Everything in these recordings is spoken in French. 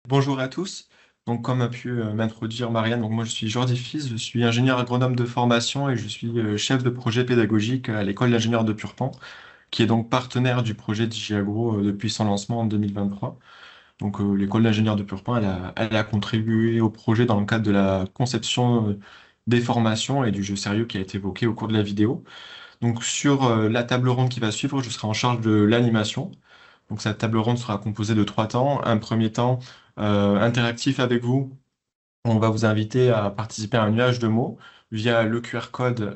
Bonjour à tous. Donc, comme a pu m'introduire Marianne, donc moi je suis Jordi Fils, je suis ingénieur agronome de formation et je suis chef de projet pédagogique à l'école d'ingénieurs de Purpan, qui est donc partenaire du projet DigiAgro depuis son lancement en 2023. Donc, l'école d'ingénieurs de Purpan, elle a contribué au projet dans le cadre de la conception des formations et du jeu sérieux qui a été évoqué au cours de la vidéo. Donc, sur la table ronde qui va suivre, je serai en charge de l'animation. Donc cette table ronde sera composée de trois temps. Un premier temps interactif avec vous. On va vous inviter à participer à un nuage de mots via le QR code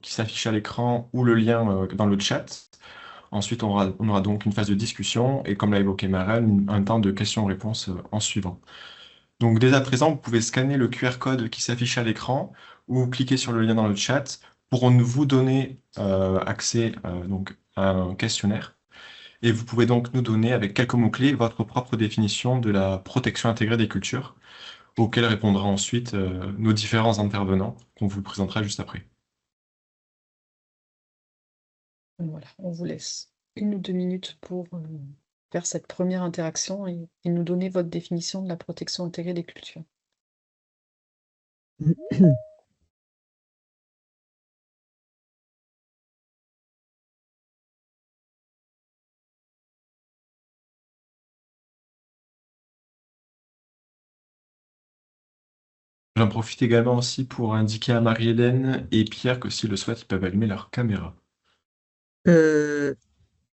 qui s'affiche à l'écran ou le lien dans le chat. Ensuite, on aura donc une phase de discussion et comme l'a évoqué Maren, un temps de questions-réponses en suivant. Donc dès à présent, vous pouvez scanner le QR code qui s'affiche à l'écran ou cliquer sur le lien dans le chat pour vous donner accès donc, à un questionnaire. Et vous pouvez donc nous donner, avec quelques mots-clés, votre propre définition de la protection intégrée des cultures, auxquelles répondra ensuite nos différents intervenants, qu'on vous présentera juste après. Voilà, on vous laisse 1 ou 2 minutes pour, faire cette première interaction et nous donner votre définition de la protection intégrée des cultures. J'en profite également aussi pour indiquer à Marie-Hélène et Pierre que s'ils le souhaitent, ils peuvent allumer leur caméra. Euh,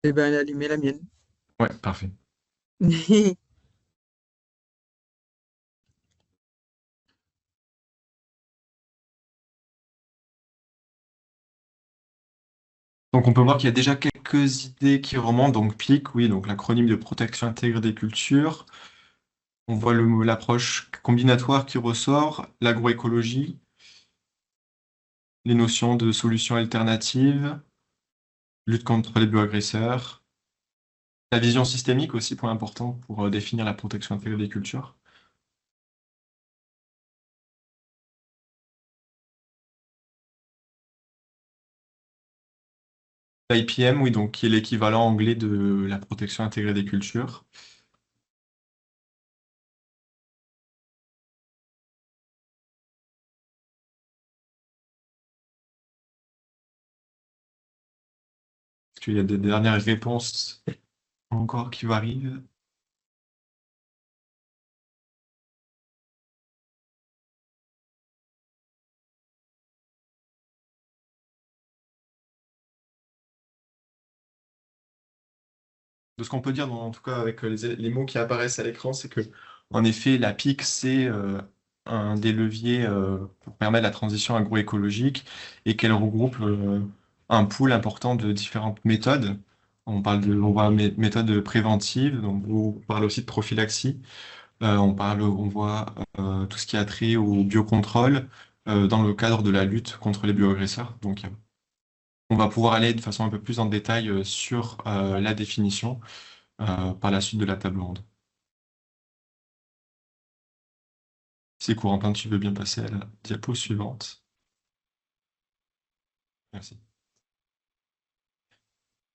eh ben, elle a allumé la mienne. Ouais, parfait. Donc on peut voir qu'il y a déjà quelques idées qui remontent. Donc PIC, oui, donc l'acronyme de protection intégrée des cultures. On voit l'approche combinatoire qui ressort, l'agroécologie, les notions de solutions alternatives, lutte contre les bioagresseurs, la vision systémique aussi, point important pour définir la protection intégrée des cultures. L'IPM, oui, donc qui est l'équivalent anglais de la protection intégrée des cultures. Est-ce qu'il y a des dernières réponses encore qui arrivent? De ce qu'on peut dire, en tout cas avec les mots qui apparaissent à l'écran, c'est que, en effet, la PIC, c'est un des leviers pour permettre la transition agroécologique et qu'elle regroupe un pool important de différentes méthodes. On voit méthodes préventives, donc on parle aussi de prophylaxie. On voit tout ce qui a trait au biocontrôle dans le cadre de la lutte contre les bioagresseurs. Donc, on va pouvoir aller de façon un peu plus en détail sur la définition par la suite de la table ronde. Si Corentin, tu veux bien passer à la diapo suivante. Merci.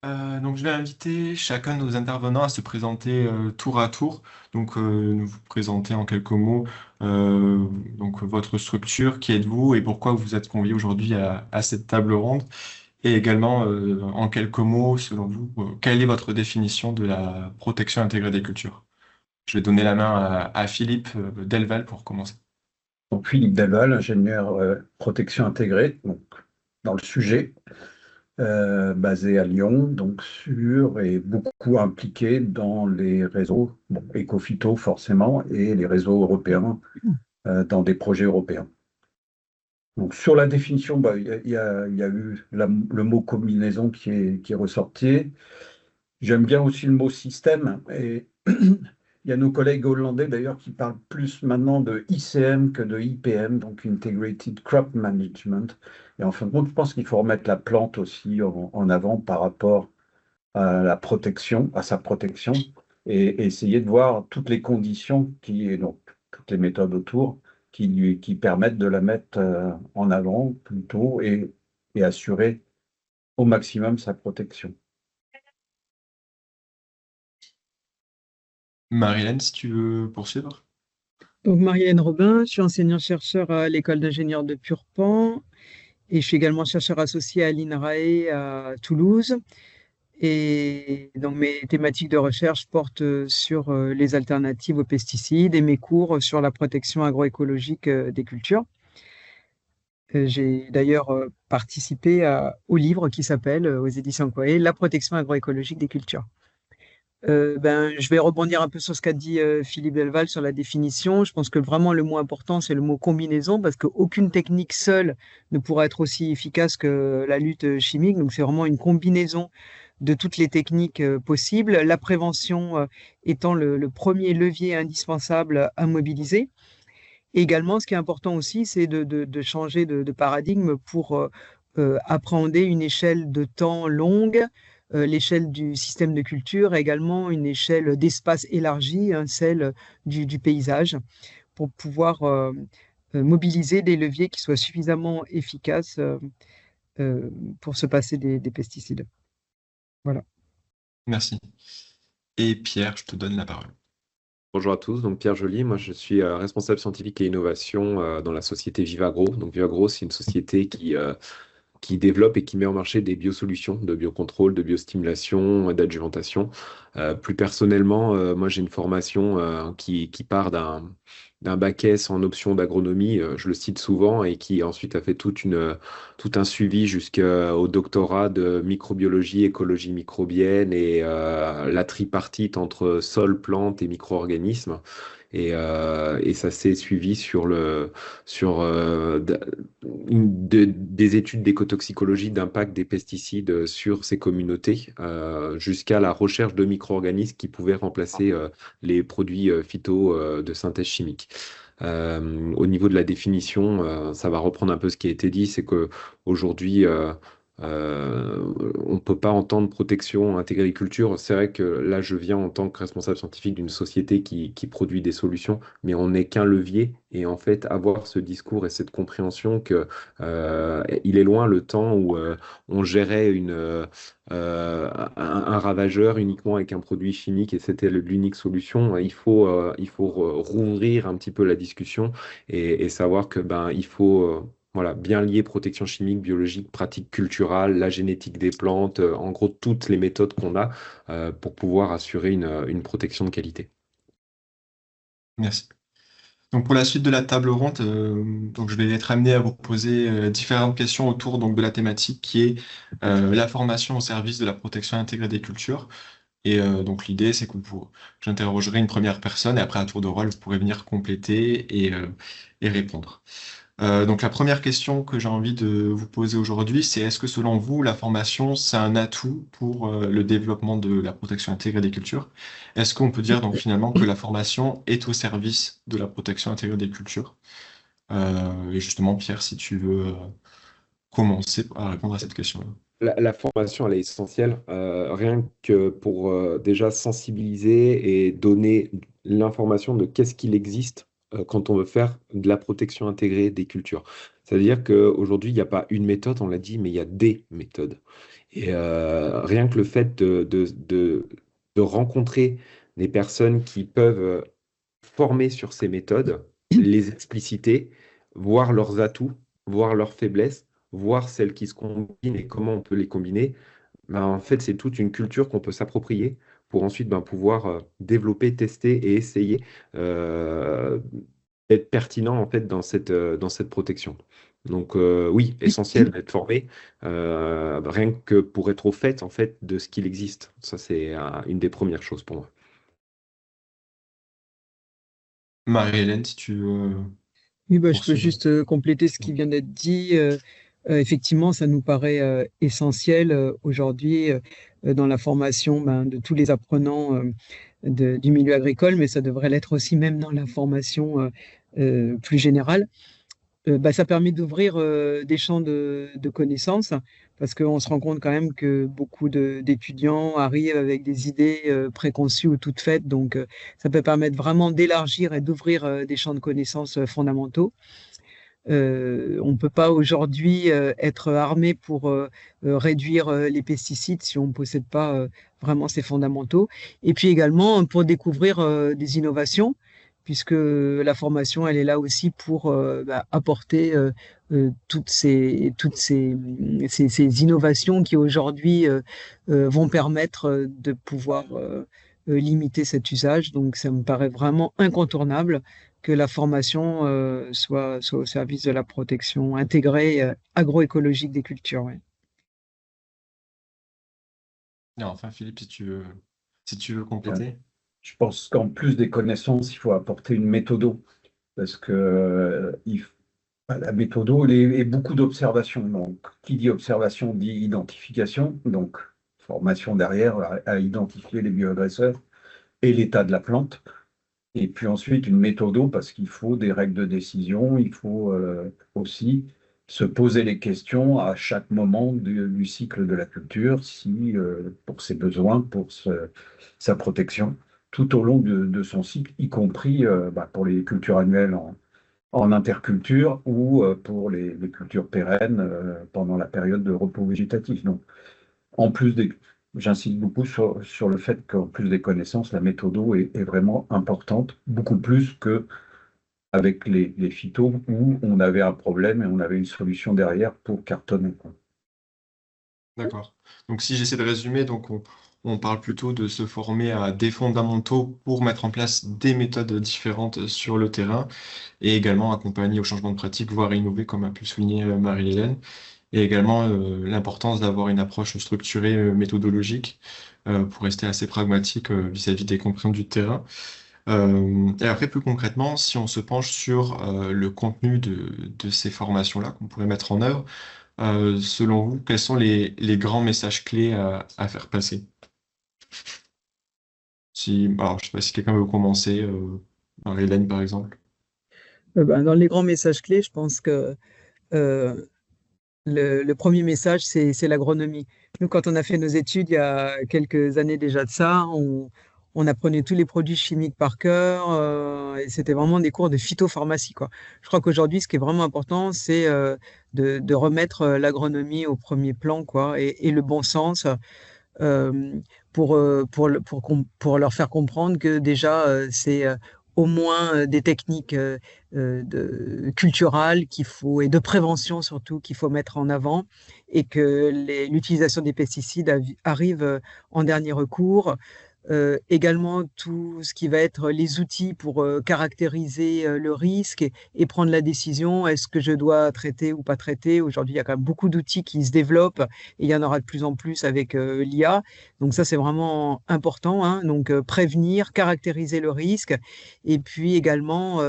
Donc, je vais inviter chacun de nos intervenants à se présenter tour à tour. Donc, vous présenter en quelques mots donc, votre structure, qui êtes-vous et pourquoi vous êtes conviés aujourd'hui à cette table ronde. Et également, en quelques mots, selon vous, quelle est votre définition de la protection intégrée des cultures? Je vais donner la main à Philippe Delval pour commencer. Donc, Philippe Delval, ingénieur protection intégrée, donc dans le sujet, basé à Lyon, donc sur et beaucoup impliqué dans les réseaux, bon, Ecofito forcément, et les réseaux européens dans des projets européens. Donc sur la définition, bah, il y a eu le mot combinaison qui est ressorti. J'aime bien aussi le mot système et il y a nos collègues hollandais d'ailleurs qui parlent plus maintenant de ICM que de IPM, donc Integrated Crop Management. Et en fin de compte, je pense qu'il faut remettre la plante aussi en avant par rapport à la protection, à sa protection, et essayer de voir toutes les conditions donc toutes les méthodes autour qui permettent de la mettre en avant plutôt et assurer au maximum sa protection. Marie-Hélène, si tu veux poursuivre. Donc, Marie-Hélène Robin, je suis enseignant-chercheur à l'école d'ingénieurs de Purpan et je suis également chercheur associé à l'INRAE à Toulouse. Et donc, mes thématiques de recherche portent sur les alternatives aux pesticides et mes cours sur la protection agroécologique des cultures. J'ai d'ailleurs participé au livre qui s'appelle, aux éditions Coé, La protection agroécologique des cultures. Je vais rebondir un peu sur ce qu'a dit Philippe Delval sur la définition. Je pense que vraiment le mot important, c'est le mot combinaison, parce qu'aucune technique seule ne pourra être aussi efficace que la lutte chimique. Donc, c'est vraiment une combinaison de toutes les techniques possibles. La prévention étant le premier levier indispensable à mobiliser. Et également, ce qui est important aussi, c'est de changer de paradigme pour appréhender une échelle de temps longue, l'échelle du système de culture, et également une échelle d'espace élargie, hein, celle du paysage, pour pouvoir mobiliser des leviers qui soient suffisamment efficaces euh, pour se passer des pesticides. Voilà. Merci. Et Pierre, je te donne la parole. Bonjour à tous, donc Pierre Joly, moi je suis responsable scientifique et innovation dans la société Vivagro. Donc Vivagro, c'est une société qui développe et qui met en marché des biosolutions de biocontrôle, de biostimulation, d'adjuvantation. Plus personnellement, moi j'ai une formation qui part d'un bac S en option d'agronomie, je le cite souvent, et qui ensuite a fait tout un suivi jusqu'au doctorat de microbiologie, écologie microbienne et la tripartite entre sol, plantes et micro-organismes. Et ça s'est suivi sur des études d'écotoxicologie d'impact des pesticides sur ces communautés, jusqu'à la recherche de micro-organismes qui pouvaient remplacer les produits phyto de synthèse chimique. Au niveau de la définition, ça va reprendre un peu ce qui a été dit, c'est que aujourd'hui, on ne peut pas entendre protection intégrée culture. C'est vrai que là, je viens en tant que responsable scientifique d'une société qui produit des solutions, mais on n'est qu'un levier. Et en fait, avoir ce discours et cette compréhension que il est loin le temps où on gérait un ravageur uniquement avec un produit chimique et c'était l'unique solution. Il faut rouvrir un petit peu la discussion et savoir que il faut voilà, bien lier protection chimique, biologique, pratique culturelle, la génétique des plantes, en gros toutes les méthodes qu'on a pour pouvoir assurer une protection de qualité. Merci. Donc pour la suite de la table ronde, donc je vais être amené à vous poser différentes questions autour donc de la thématique qui est la formation au service de la protection intégrée des cultures. Et donc l'idée c'est que j'interrogerai une première personne et après à tour de rôle vous pourrez venir compléter et répondre. Donc la première question que j'ai envie de vous poser aujourd'hui, c'est est-ce que selon vous, la formation, c'est un atout pour le développement de la protection intégrée des cultures? Est-ce qu'on peut dire donc finalement que la formation est au service de la protection intégrée des cultures? Et justement, Pierre, si tu veux commencer à répondre à cette question-là. La formation, elle est essentielle, rien que pour déjà sensibiliser et donner l'information de qu'est-ce qu'il existe quand on veut faire de la protection intégrée des cultures. C'est-à-dire qu'aujourd'hui, il n'y a pas une méthode, on l'a dit, mais il y a des méthodes. Et rien que le fait de rencontrer des personnes qui peuvent former sur ces méthodes, les expliciter, voir leurs atouts, voir leurs faiblesses, voir celles qui se combinent et comment on peut les combiner, en fait, c'est toute une culture qu'on peut s'approprier pour ensuite pouvoir développer, tester et essayer d'être pertinent en fait dans cette protection. Donc oui, essentiel d'être formé, rien que pour être au fait en fait de ce qu'il existe. Ça, c'est une des premières choses pour moi. Marie-Hélène, si tu veux Oui, je peux poursuivre. juste compléter ce qui vient d'être dit. Effectivement, ça nous paraît essentiel aujourd'hui dans la formation de tous les apprenants du milieu agricole, mais ça devrait l'être aussi même dans la formation plus générale. Ça permet d'ouvrir des champs de connaissances parce qu'on se rend compte quand même que beaucoup d'étudiants arrivent avec des idées préconçues ou toutes faites. Donc, ça peut permettre vraiment d'élargir et d'ouvrir des champs de connaissances fondamentaux. On ne peut pas aujourd'hui être armé pour réduire les pesticides si on ne possède pas vraiment ces fondamentaux. Et puis également pour découvrir des innovations, puisque la formation, elle est là aussi pour apporter toutes ces innovations qui aujourd'hui vont permettre de pouvoir limiter cet usage. Donc ça me paraît vraiment incontournable que la formation soit au service de la protection intégrée agroécologique des cultures. Ouais. Et enfin, Philippe, si tu veux Euh, compléter. Je pense qu'en plus des connaissances, il faut apporter une méthodo, parce que la méthodo et beaucoup d'observations. Donc, qui dit observation dit identification, donc formation derrière à identifier les bioagresseurs et l'état de la plante. Et puis ensuite, une méthodo, parce qu'il faut des règles de décision, il faut aussi se poser les questions à chaque moment du cycle de la culture, si, pour ses besoins, pour sa protection, tout au long de son cycle, y compris pour les cultures annuelles en interculture ou pour les cultures pérennes pendant la période de repos végétatif. Donc, en plus des, j'insiste beaucoup sur le fait qu'en plus des connaissances, la méthodo est vraiment importante, beaucoup plus que avec les phytos où on avait un problème et on avait une solution derrière pour cartonner, quoi. D'accord. Donc si j'essaie de résumer, donc on parle plutôt de se former à des fondamentaux pour mettre en place des méthodes différentes sur le terrain et également accompagner au changement de pratique, voire innover, comme a pu souligner Marie-Hélène. Et également l'importance d'avoir une approche structurée, méthodologique, pour rester assez pragmatique vis-à-vis des contraintes du terrain. Et après, plus concrètement, si on se penche sur le contenu de ces formations-là qu'on pourrait mettre en œuvre, selon vous, quels sont les grands messages clés à faire passer? Alors, je sais pas si quelqu'un veut commencer, Marie-Hélène par exemple. Dans les grands messages clés, je pense que euh, le premier message, c'est l'agronomie. Nous, quand on a fait nos études il y a quelques années déjà de ça, on apprenait tous les produits chimiques par cœur et c'était vraiment des cours de phytopharmacie, quoi. Je crois qu'aujourd'hui, ce qui est vraiment important, c'est de remettre l'agronomie au premier plan, quoi, et le bon sens euh, pour leur faire comprendre que déjà, c'est au moins des techniques culturales qu'il faut, et de prévention surtout, qu'il faut mettre en avant, et que l'utilisation des pesticides arrive en dernier recours. Également tout ce qui va être les outils pour caractériser le risque et prendre la décision, est-ce que je dois traiter ou pas traiter. Aujourd'hui, il y a quand même beaucoup d'outils qui se développent et il y en aura de plus en plus avec l'IA. Donc ça, c'est vraiment important, hein. Donc prévenir, caractériser le risque et puis également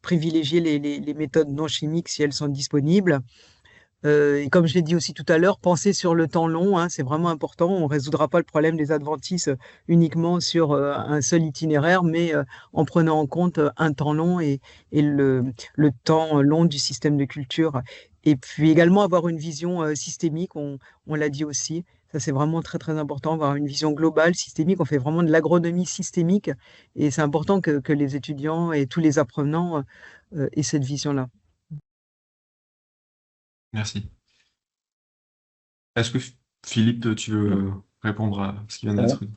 privilégier les méthodes non chimiques si elles sont disponibles. Et comme je l'ai dit aussi tout à l'heure, penser sur le temps long, hein, c'est vraiment important. On ne résoudra pas le problème des adventices uniquement sur un seul itinéraire, mais en prenant en compte un temps long et le temps long du système de culture. Et puis également avoir une vision systémique, on l'a dit aussi. Ça, c'est vraiment très, très important, avoir une vision globale, systémique. On fait vraiment de l'agronomie systémique. Et c'est important que les étudiants et tous les apprenants aient cette vision-là. Merci. Est-ce que Philippe, tu veux répondre à ce qui vient On, d'être dit?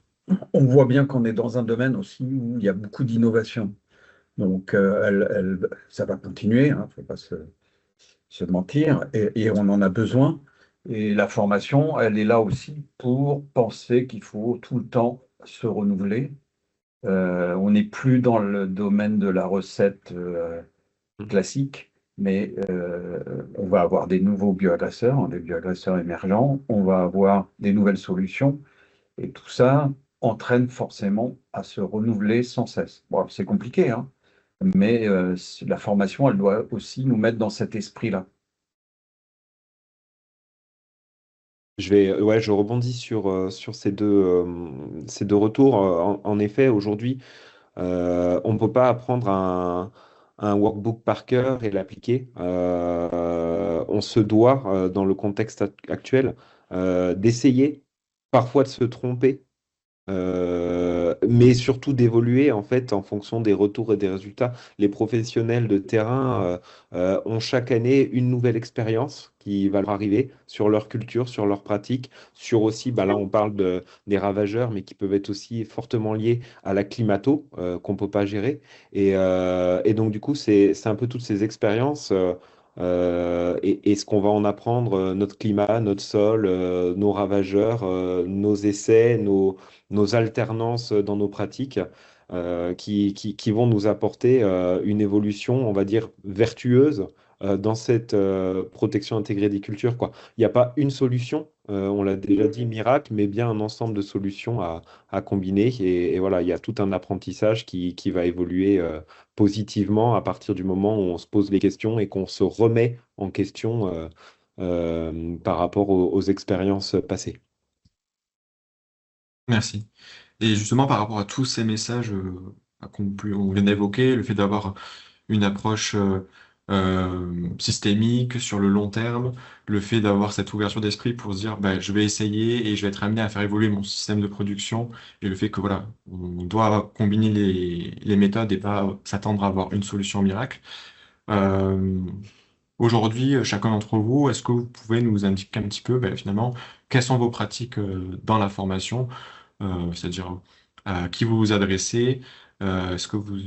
on voit bien qu'on est dans un domaine aussi où il y a beaucoup d'innovation. Donc, ça va continuer, hein, faut pas se mentir, et on en a besoin. Et la formation, elle est là aussi pour penser qu'il faut tout le temps se renouveler. On n'est plus dans le domaine de la recette classique, mais on va avoir des nouveaux bioagresseurs, hein, des bioagresseurs émergents, on va avoir des nouvelles solutions, et tout ça entraîne forcément à se renouveler sans cesse. Bon, c'est compliqué, hein, mais la formation, elle doit aussi nous mettre dans cet esprit-là. Ouais, je rebondis sur ces deux retours. En effet, aujourd'hui, on ne peut pas apprendre un workbook par cœur et l'appliquer. On se doit, dans le contexte actuel, d'essayer, parfois de se tromper, mais surtout d'évoluer en fait en fonction des retours et des résultats. Les professionnels de terrain ont chaque année une nouvelle expérience qui va leur arriver sur leur culture, sur leur pratique, sur aussi, bah là on parle des ravageurs, mais qui peuvent être aussi fortement liés à la climato qu'on ne peut pas gérer. Et donc du coup, c'est un peu toutes ces expériences. Et ce qu'on va en apprendre, notre climat, notre sol, nos ravageurs, nos essais, nos alternances dans nos pratiques qui vont nous apporter une évolution, on va dire, vertueuse dans cette protection intégrée des cultures, quoi. Il n'y a pas une solution, on l'a déjà dit, miracle, mais bien un ensemble de solutions à combiner. Et voilà, il y a tout un apprentissage qui va évoluer positivement à partir du moment où on se pose les questions et qu'on se remet en question par rapport aux expériences passées. Merci. Et justement, par rapport à tous ces messages on vient d'évoquer, le fait d'avoir une approche systémique sur le long terme, le fait d'avoir cette ouverture d'esprit pour se dire, bah, je vais essayer et je vais être amené à faire évoluer mon système de production, et le fait que voilà, on doit combiner les méthodes et pas s'attendre à avoir une solution miracle. Euh, Aujourd'hui, chacun d'entre vous, est-ce que vous pouvez nous indiquer un petit peu, ben, finalement, quelles sont vos pratiques dans la formation, c'est-à-dire à qui vous vous adressez, est-ce que vous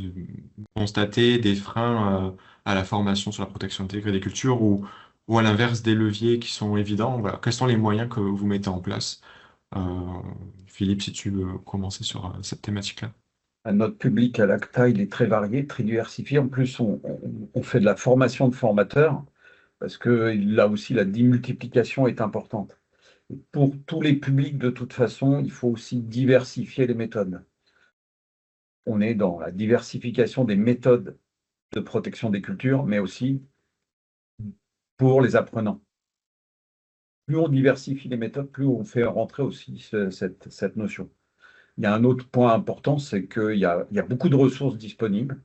constatez des freins à la formation sur la protection intégrée des cultures ou à l'inverse des leviers qui sont évidents, voilà, quels sont les moyens que vous mettez en place? Euh, Philippe, si tu veux commencer sur cette thématique-là. Notre public à l'ACTA, il est très varié, très diversifié. En plus, on fait de la formation de formateurs parce que là aussi, la démultiplication est importante. Pour tous les publics, de toute façon, il faut aussi diversifier les méthodes. On est dans la diversification des méthodes de protection des cultures, mais aussi pour les apprenants. Plus on diversifie les méthodes, plus on fait rentrer aussi cette notion. Il y a un autre point important, c'est qu'il y a beaucoup de ressources disponibles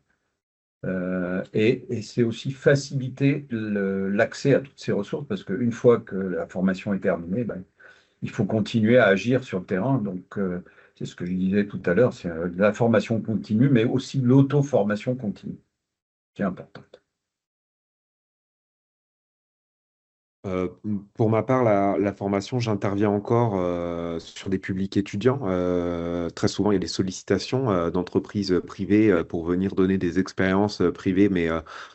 et c'est aussi faciliter l'accès à toutes ces ressources parce qu'une fois que la formation est terminée, ben, il faut continuer à agir sur le terrain. Donc, c'est ce que je disais tout à l'heure, c'est la formation continue, mais aussi l'auto-formation continue, qui est importante. Euh, pour ma part, la formation, j'interviens encore sur des publics étudiants. Très souvent, il y a des sollicitations d'entreprises privées pour venir donner des expériences privées, mais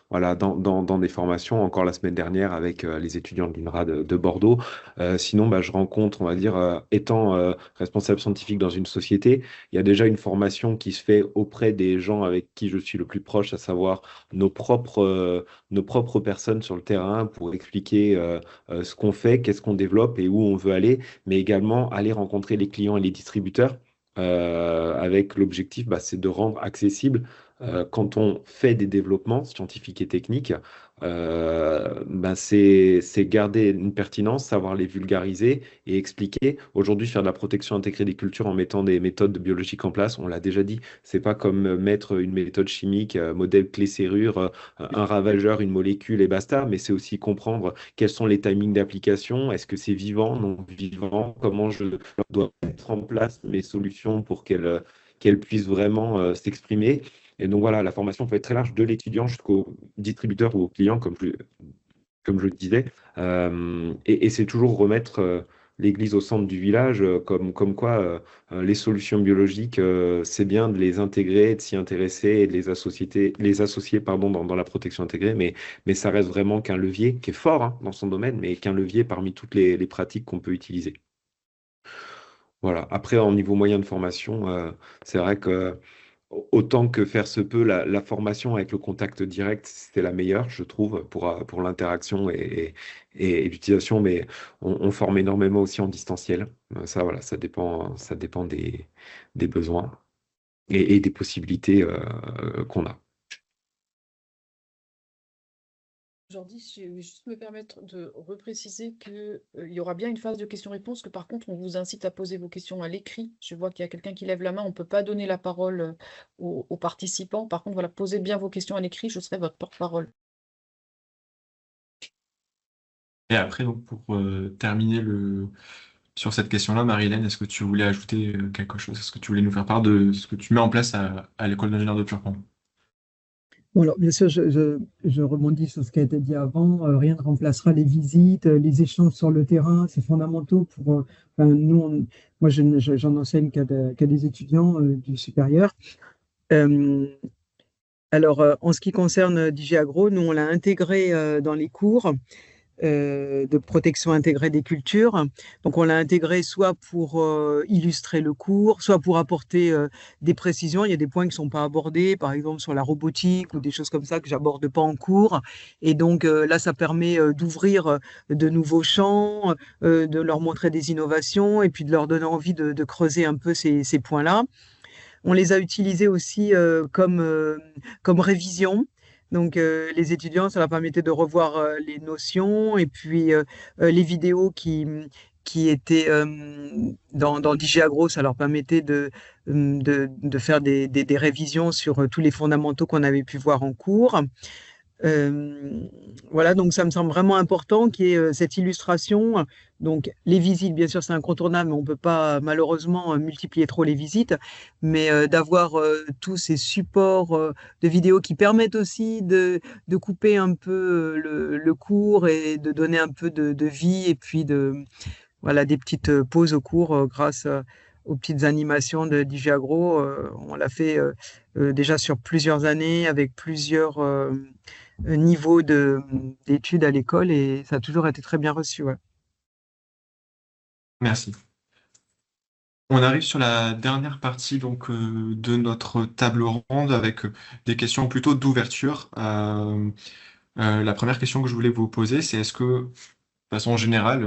voilà, dans des formations. Encore la semaine dernière avec les étudiants de l'INRA de Bordeaux. Sinon, bah, je rencontre, on va dire, étant responsable scientifique dans une société, il y a déjà une formation qui se fait auprès des gens avec qui je suis le plus proche, à savoir nos propres personnes sur le terrain pour expliquer ce qu'on fait, qu'est-ce qu'on développe et où on veut aller, mais également aller rencontrer les clients et les distributeurs avec l'objectif, bah, c'est de rendre accessible quand on fait des développements scientifiques et techniques, bah, c'est garder une pertinence, savoir les vulgariser et expliquer. Aujourd'hui, faire de la protection intégrée des cultures en mettant des méthodes biologiques en place, on l'a déjà dit, c'est pas comme mettre une méthode chimique, modèle clé-serrure, un ravageur, une molécule et basta, mais c'est aussi comprendre quels sont les timings d'application, est-ce que c'est vivant, non vivant, comment je dois mettre en place mes solutions pour qu'elles puissent vraiment s'exprimer. Et donc voilà, la formation peut être très large de l'étudiant jusqu'au distributeur ou au client, comme je le disais. Et c'est toujours remettre l'église au centre du village, comme quoi les solutions biologiques, c'est bien de les intégrer, de s'y intéresser et de les associer pardon, dans la protection intégrée, mais ça reste vraiment qu'un levier qui est fort hein, dans son domaine, mais qu'un levier parmi toutes les pratiques qu'on peut utiliser. Voilà. Après, en niveau moyen de formation, c'est vrai que autant que faire se peut, la formation avec le contact direct, c'est la meilleure, je trouve, pour l'interaction et l'utilisation, mais on forme énormément aussi en distanciel. Ça, voilà, ça dépend des besoins et des possibilités qu'on a. Aujourd'hui, je vais juste me permettre de repréciser qu'il y aura bien une phase de questions-réponses, que par contre, on vous incite à poser vos questions à l'écrit. Je vois qu'il y a quelqu'un qui lève la main, on ne peut pas donner la parole aux participants. Par contre, voilà, posez bien vos questions à l'écrit, je serai votre porte-parole. Et après, donc, pour terminer sur cette question-là. Marie-Hélène, est-ce que tu voulais ajouter quelque chose? Est-ce que tu voulais nous faire part de ce que tu mets en place à l'école d'ingénieur de Purpan? Bon, alors, bien sûr, je rebondis sur ce qui a été dit avant. Rien ne remplacera les visites, les échanges sur le terrain. C'est fondamentaux pour. Enfin, nous, moi, j'en enseigne qu'à des étudiants du supérieur. Euh, alors, en ce qui concerne DigiAgro, nous, on l'a intégré dans les cours de protection intégrée des cultures. Donc, on l'a intégré soit pour illustrer le cours, soit pour apporter des précisions. Il y a des points qui ne sont pas abordés, par exemple sur la robotique ou des choses comme ça que j'aborde pas en cours. Et donc, là, ça permet d'ouvrir de nouveaux champs, de leur montrer des innovations et puis de leur donner envie de creuser un peu ces points-là. On les a utilisés aussi comme révision. Donc, les étudiants, ça leur permettait de revoir les notions et puis les vidéos qui étaient dans DigiAgro, ça leur permettait de faire des révisions sur tous les fondamentaux qu'on avait pu voir en cours. Euh, voilà, donc ça me semble vraiment important qu'il y ait cette illustration. Donc les visites, bien sûr, c'est incontournable, mais on ne peut pas malheureusement multiplier trop les visites, mais d'avoir tous ces supports de vidéos qui permettent aussi de couper un peu le cours et de donner un peu de vie et puis voilà, des petites pauses au cours grâce aux petites animations de DigiAgro. On l'a fait déjà sur plusieurs années avec plusieurs niveaux d'études à l'école et ça a toujours été très bien reçu. Ouais. Merci. On arrive sur la dernière partie donc, de notre table ronde avec des questions plutôt d'ouverture. La première question que je voulais vous poser, c'est est-ce que, de façon générale,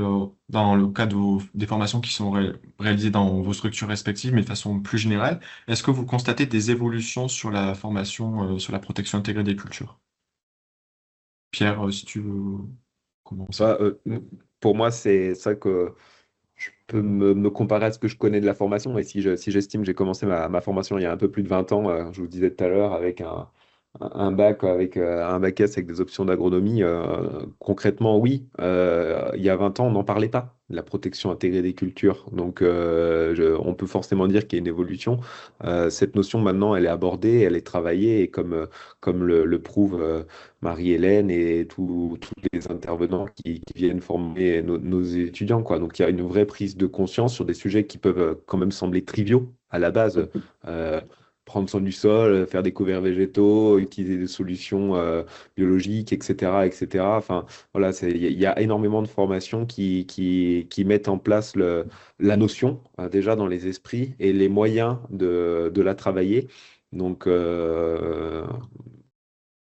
dans le cas des formations qui sont réalisées dans vos structures respectives, mais de façon plus générale, est-ce que vous constatez des évolutions sur la formation, sur la protection intégrée des cultures? Pierre, si tu veux commencer. Bah, pour moi, c'est ça que je peux me comparer à ce que je connais de la formation. Et si j'estime, j'ai commencé ma formation il y a un peu plus de 20 ans, je vous disais tout à l'heure, avec un bac avec un bac S avec des options d'agronomie. Concrètement, oui. Il y a 20 ans, on n'en parlait pas, de la protection intégrée des cultures. Donc, on peut forcément dire qu'il y a une évolution. Cette notion, maintenant, elle est abordée, elle est travaillée, et comme le prouve Marie-Hélène et tous les intervenants qui viennent former nos étudiants, quoi. Donc, il y a une vraie prise de conscience sur des sujets qui peuvent quand même sembler triviaux à la base. Euh, Prendre soin du sol, faire des couverts végétaux, utiliser des solutions biologiques, etc., etc. Enfin, voilà, il y a énormément de formations qui mettent en place la notion déjà dans les esprits et les moyens de la travailler. Donc, une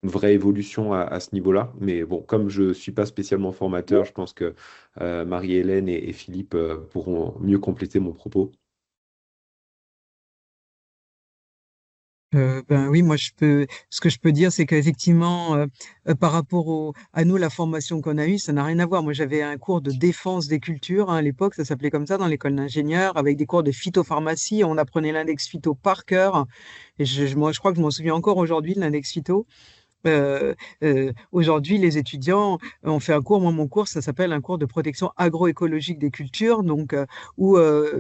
vraie évolution à ce niveau-là. Mais bon, comme je ne suis pas spécialement formateur, je pense que Marie-Hélène et Philippe pourront mieux compléter mon propos. Ben oui, moi ce que je peux dire, c'est qu'effectivement, par rapport à nous, la formation qu'on a eue, ça n'a rien à voir. Moi, j'avais un cours de défense des cultures hein, à l'époque, ça s'appelait comme ça dans l'école d'ingénieur, avec des cours de phytopharmacie. On apprenait l'index phyto par cœur. Et moi, je crois que je m'en souviens encore aujourd'hui de l'index phyto. Euh, Aujourd'hui, les étudiants ont fait un cours. Moi, mon cours, ça s'appelle un cours de protection agroécologique des cultures, donc où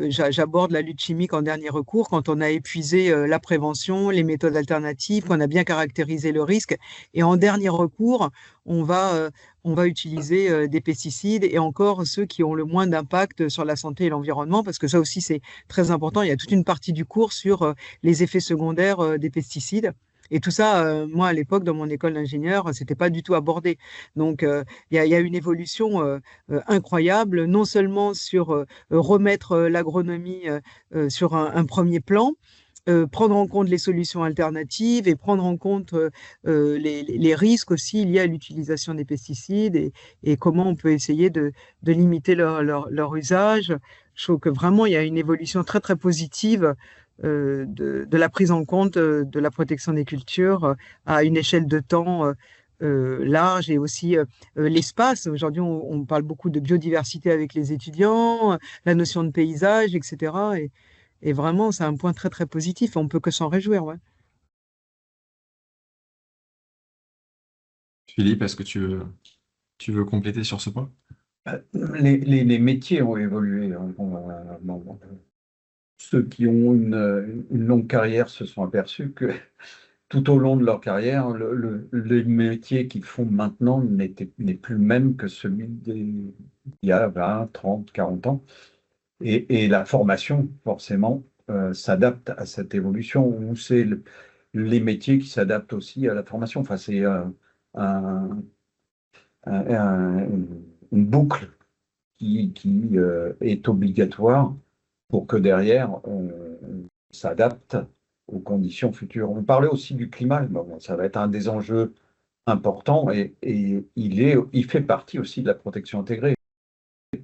j'aborde la lutte chimique en dernier recours quand on a épuisé la prévention, les méthodes alternatives, qu'on a bien caractérisé le risque. Et en dernier recours, on va, euh, on va utiliser des pesticides et encore ceux qui ont le moins d'impact sur la santé et l'environnement, parce que ça aussi, c'est très important. Il y a toute une partie du cours sur les effets secondaires des pesticides. Et tout ça, moi, à l'époque, dans mon école d'ingénieur, c'était pas du tout abordé. Donc, il y a une évolution incroyable, non seulement sur remettre l'agronomie sur un premier plan, prendre en compte les solutions alternatives et prendre en compte les risques aussi liés à l'utilisation des pesticides et comment on peut essayer de limiter leur usage. Je trouve que vraiment, il y a une évolution très, très positive de la prise en compte de la protection des cultures à une échelle de temps large et aussi l'espace. Aujourd'hui, on parle beaucoup de biodiversité avec les étudiants, la notion de paysage, etc. Et vraiment, c'est un point très, très positif. On peut que s'en réjouir. Ouais. Philippe, est-ce que tu veux compléter sur ce point? Les métiers ont évolué. Ceux qui ont une longue carrière se sont aperçus que tout au long de leur carrière, le métier qu'ils font maintenant n'est plus le même que celui d'il y a 20, 30, 40 ans. Et la formation, forcément, s'adapte à cette évolution, ou c'est les métiers qui s'adaptent aussi à la formation. Enfin, c'est un- une boucle qui est obligatoire pour que derrière, on s'adapte aux conditions futures. On parlait aussi du climat. Bon, ça va être un des enjeux importants et il fait partie aussi de la protection intégrée.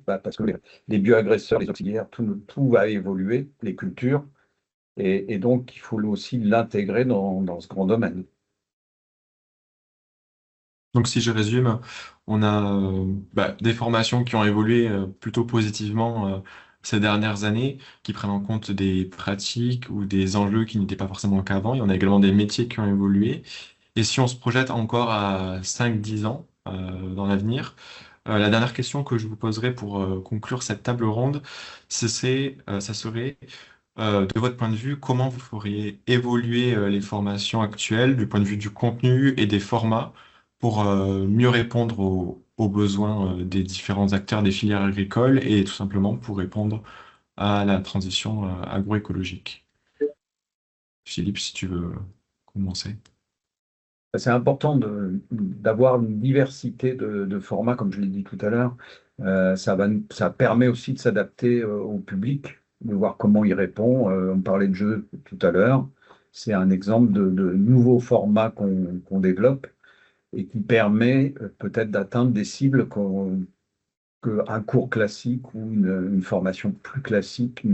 Parce que les bioagresseurs, les auxiliaires, tout va évoluer, les cultures, et donc il faut aussi l'intégrer dans ce grand domaine. Donc si je résume, on a des formations qui ont évolué plutôt positivement ces dernières années, qui prennent en compte des pratiques ou des enjeux qui n'étaient pas forcément le cas avant. Il y en a également des métiers qui ont évolué. Et si on se projette encore à 5-10 ans dans l'avenir, la dernière question que je vous poserai pour conclure cette table ronde, ça serait, de votre point de vue, comment vous feriez évoluer les formations actuelles du point de vue du contenu et des formats pour mieux répondre aux besoins des différents acteurs des filières agricoles et tout simplement pour répondre à la transition agroécologique. Philippe, si tu veux commencer. C'est important d'avoir une diversité de formats, comme je l'ai dit tout à l'heure. Ça permet aussi de s'adapter au public, de voir comment il répond. On parlait de jeux tout à l'heure. C'est un exemple de nouveaux formats qu'on développe et qui permet peut-être d'atteindre des cibles qu'un cours classique ou une formation plus classique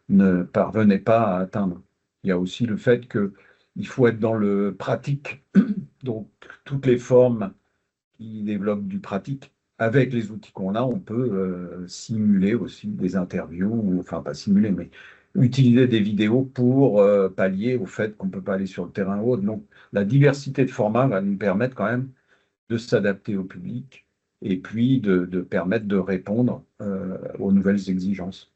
ne parvenait pas à atteindre. Il y a aussi le fait qu'il faut être dans le pratique, donc toutes les formes qui développent du pratique. Avec les outils qu'on a, on peut simuler aussi des interviews, enfin pas simuler, mais utiliser des vidéos pour pallier au fait qu'on ne peut pas aller sur le terrain ou autre. Donc la diversité de formats va nous permettre quand même de s'adapter au public et puis de permettre de répondre aux nouvelles exigences.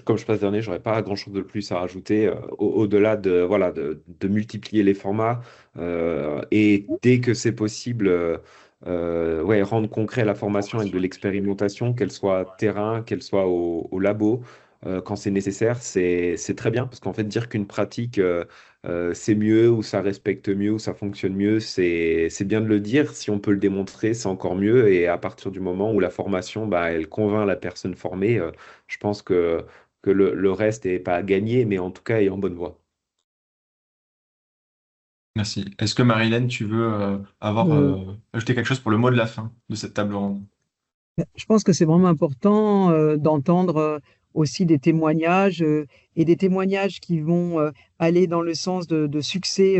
Comme je passe dernier, j'aurais pas grand-chose de plus à rajouter au-delà de, voilà, de multiplier les formats et dès que c'est possible, ouais, rendre concret la formation avec de l'expérimentation, qu'elle soit terrain, qu'elle soit au labo, quand c'est nécessaire, c'est très bien parce qu'en fait, dire qu'une pratique c'est mieux ou ça respecte mieux ou ça fonctionne mieux, c'est bien de le dire. Si on peut le démontrer, c'est encore mieux. Et à partir du moment où la formation, bah, elle convainc la personne formée, je pense que le reste n'est pas à gagner, mais en tout cas est en bonne voie. Merci. Est-ce que Marilyn, tu veux Euh, ajouter quelque chose pour le mot de la fin de cette table ronde? Je pense que c'est vraiment important d'entendre aussi des témoignages et des témoignages qui vont aller dans le sens de succès,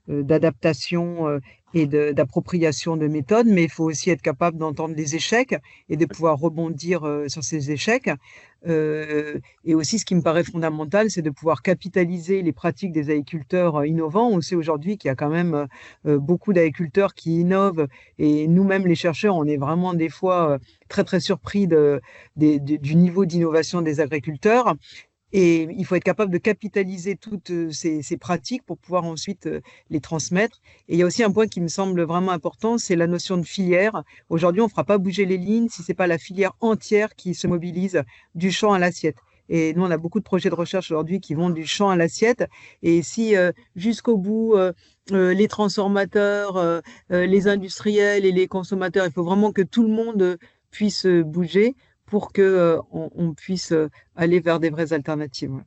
d'adaptation d'appropriation de méthodes, mais il faut aussi être capable d'entendre les échecs et de pouvoir rebondir sur ces échecs. Et aussi, ce qui me paraît fondamental, c'est de pouvoir capitaliser les pratiques des agriculteurs innovants. On sait aujourd'hui qu'il y a quand même beaucoup d'agriculteurs qui innovent et nous-mêmes, les chercheurs, on est vraiment des fois très très surpris du niveau d'innovation des agriculteurs. Et il faut être capable de capitaliser toutes ces pratiques pour pouvoir ensuite les transmettre. Et il y a aussi un point qui me semble vraiment important, c'est la notion de filière. Aujourd'hui, on ne fera pas bouger les lignes si ce n'est pas la filière entière qui se mobilise du champ à l'assiette. Et nous, on a beaucoup de projets de recherche aujourd'hui qui vont du champ à l'assiette. Et si jusqu'au bout, les transformateurs, les industriels et les consommateurs, il faut vraiment que tout le monde puisse bouger pour que on puisse aller vers des vraies alternatives. Ouais.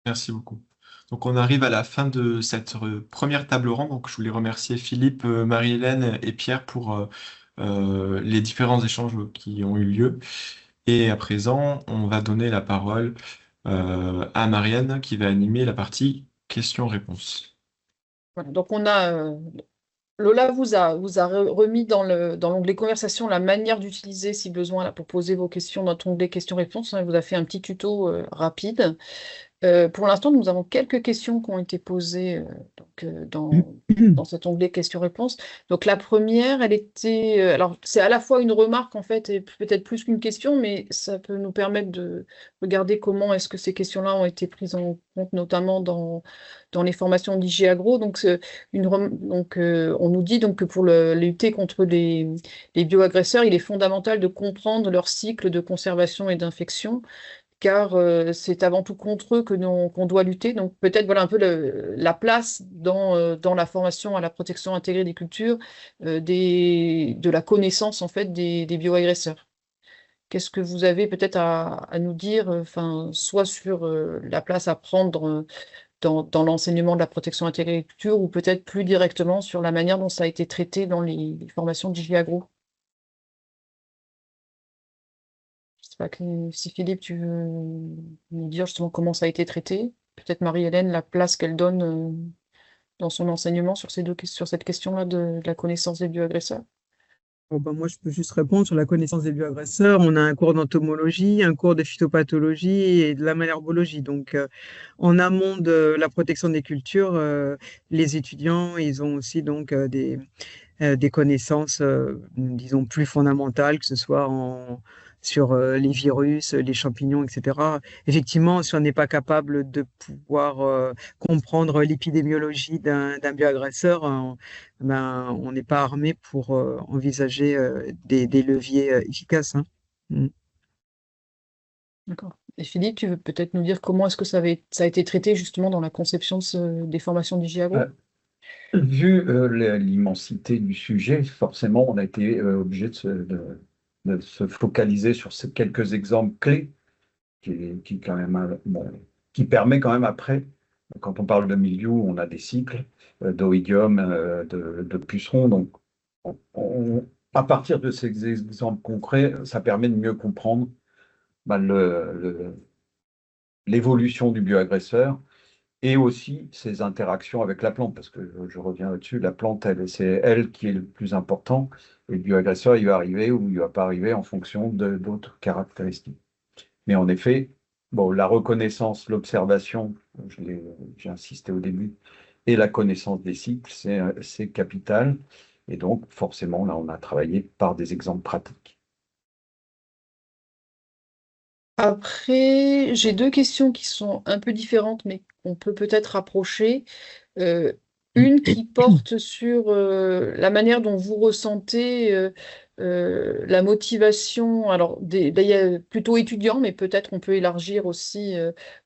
Merci beaucoup. Donc on arrive à la fin de cette première table ronde. Donc je voulais remercier Philippe, Marie-Hélène et Pierre pour les différents échanges qui ont eu lieu. Et à présent, on va donner la parole à Marianne qui va animer la partie questions-réponses. Voilà, donc on a Lola vous a remis dans l'onglet conversation la manière d'utiliser, si besoin, là, pour poser vos questions dans l'onglet questions-réponses. Elle vous a fait un petit tuto rapide. Pour l'instant, nous avons quelques questions qui ont été posées dans cet onglet questions-réponses. Donc la première, elle était... alors c'est à la fois une remarque en fait, et peut-être plus qu'une question, mais ça peut nous permettre de regarder comment est-ce que ces questions-là ont été prises en compte, notamment dans les formations d'IG Agro. Donc, on nous dit donc, que pour lutter contre les bioagresseurs, il est fondamental de comprendre leur cycle de conservation et d'infection car c'est avant tout contre eux qu'on doit lutter. Donc peut-être voilà un peu la place dans la formation à la protection intégrée des cultures de la connaissance en fait des bioagresseurs. Qu'est-ce que vous avez peut-être à nous dire, enfin, soit sur la place à prendre dans l'enseignement de la protection intégrée des cultures, ou peut-être plus directement sur la manière dont ça a été traité dans les formations d'IGIAGRO? Je sais pas si Philippe, tu veux nous dire justement comment ça a été traité. Peut-être Marie-Hélène, la place qu'elle donne dans son enseignement sur sur cette question-là de la connaissance des bioagresseurs. Bon, ben, moi, je peux juste répondre sur la connaissance des bioagresseurs. On a un cours d'entomologie, un cours de phytopathologie et de la malherbologie. Donc, en amont de la protection des cultures, les étudiants, ils ont aussi donc des connaissances, disons, plus fondamentales, que ce soit sur les virus, les champignons, etc. Effectivement, si on n'est pas capable de pouvoir comprendre l'épidémiologie d'un bioagresseur, ben, on n'est pas armé pour envisager des leviers efficaces, hein. Mm. D'accord. Et Philippe, tu veux peut-être nous dire comment est-ce que ça a été traité justement dans la conception des formations d'IGIAGRO? Vu l'immensité du sujet, forcément, on a été obligé de se focaliser sur ces quelques exemples clés quand même, bon, qui permet quand même après, quand on parle de milieu, on a des cycles d'oïdium, de pucerons. Donc, à partir de ces exemples concrets, ça permet de mieux comprendre bah, l'évolution du bioagresseur et aussi ses interactions avec la plante, parce que je reviens là-dessus, la plante, c'est elle qui est le plus important, et le bioagresseur, il va arriver ou il ne va pas arriver en fonction d'autres caractéristiques. Mais en effet, bon, la reconnaissance, l'observation, j'ai insisté au début, et la connaissance des cycles, c'est capital. Et donc, forcément, là, on a travaillé par des exemples pratiques. Après, j'ai deux questions qui sont un peu différentes, mais qu'on peut peut-être rapprocher. Euh, une qui porte sur la manière dont vous ressentez la motivation, alors plutôt étudiants, mais peut-être on peut élargir aussi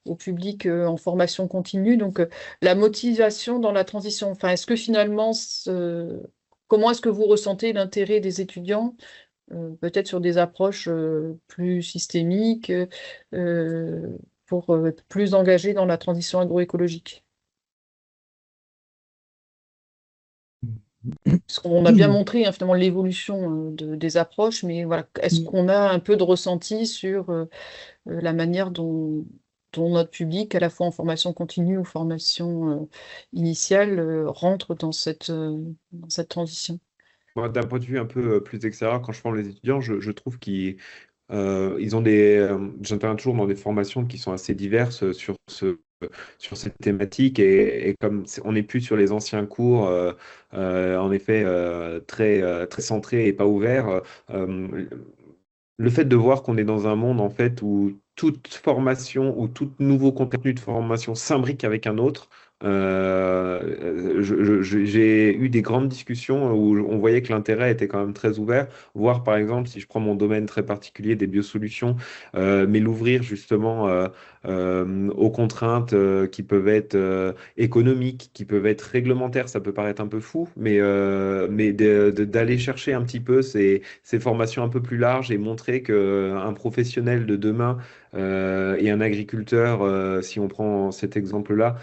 au public en formation continue. Donc, la motivation dans la transition. Enfin, est-ce que finalement, comment est-ce que vous ressentez l'intérêt des étudiants peut-être sur des approches plus systémiques, pour être plus engagés dans la transition agroécologique? Parce qu'on a bien montré hein, finalement l'évolution des approches, mais voilà, est-ce qu'on a un peu de ressenti sur la manière dont notre public, à la fois en formation continue ou formation initiale, rentre dans cette transition? Moi, d'un point de vue un peu plus extérieur, quand je forme les étudiants, je trouve qu'ils ils ont j'interviens toujours dans des formations qui sont assez diverses sur cette thématique et comme on n'est plus sur les anciens cours, en effet, très centrés et pas ouverts, le fait de voir qu'on est dans un monde en fait où toute formation ou tout nouveau contenu de formation s'imbrique avec un autre, j'ai eu des grandes discussions où on voyait que l'intérêt était quand même très ouvert. Voir par exemple, si je prends mon domaine très particulier des biosolutions, mais l'ouvrir justement aux contraintes qui peuvent être économiques, qui peuvent être réglementaires, ça peut paraître un peu fou, mais d'aller chercher un petit peu ces formations un peu plus larges et montrer qu'un professionnel de demain et un agriculteur, si on prend cet exemple-là,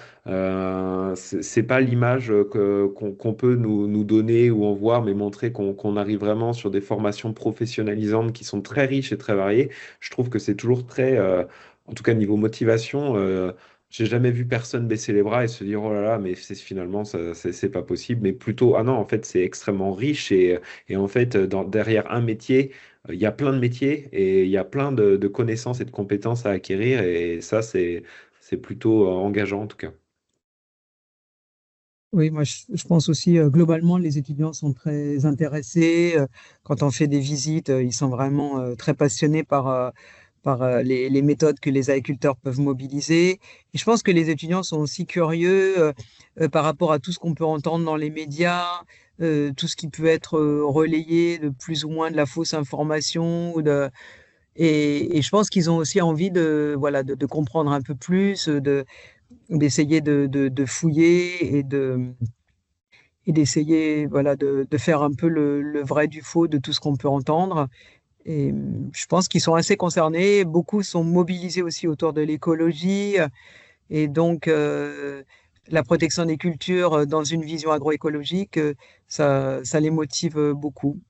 c'est pas l'image qu'on peut nous donner ou en voir, mais montrer qu'on arrive vraiment sur des formations professionnalisantes qui sont très riches et très variées. Je trouve que c'est toujours très, en tout cas niveau motivation, j'ai jamais vu personne baisser les bras et se dire oh là là, mais finalement c'est pas possible, mais plutôt ah non, en fait c'est extrêmement riche et en fait derrière un métier, il y a plein de métiers et il y a plein de connaissances et de compétences à acquérir et ça c'est plutôt engageant en tout cas. Oui, moi je pense aussi globalement les étudiants sont très intéressés. Quand on fait des visites, ils sont vraiment très passionnés par les méthodes que les agriculteurs peuvent mobiliser. Et je pense que les étudiants sont aussi curieux par rapport à tout ce qu'on peut entendre dans les médias, tout ce qui peut être relayé de plus ou moins de la fausse information et je pense qu'ils ont aussi envie de voilà de comprendre un peu plus, d'essayer de fouiller et d'essayer voilà de faire un peu le vrai du faux de tout ce qu'on peut entendre. Et je pense qu'ils sont assez concernés. Beaucoup sont mobilisés aussi autour de l'écologie et donc la protection des cultures dans une vision agroécologique, ça les motive beaucoup.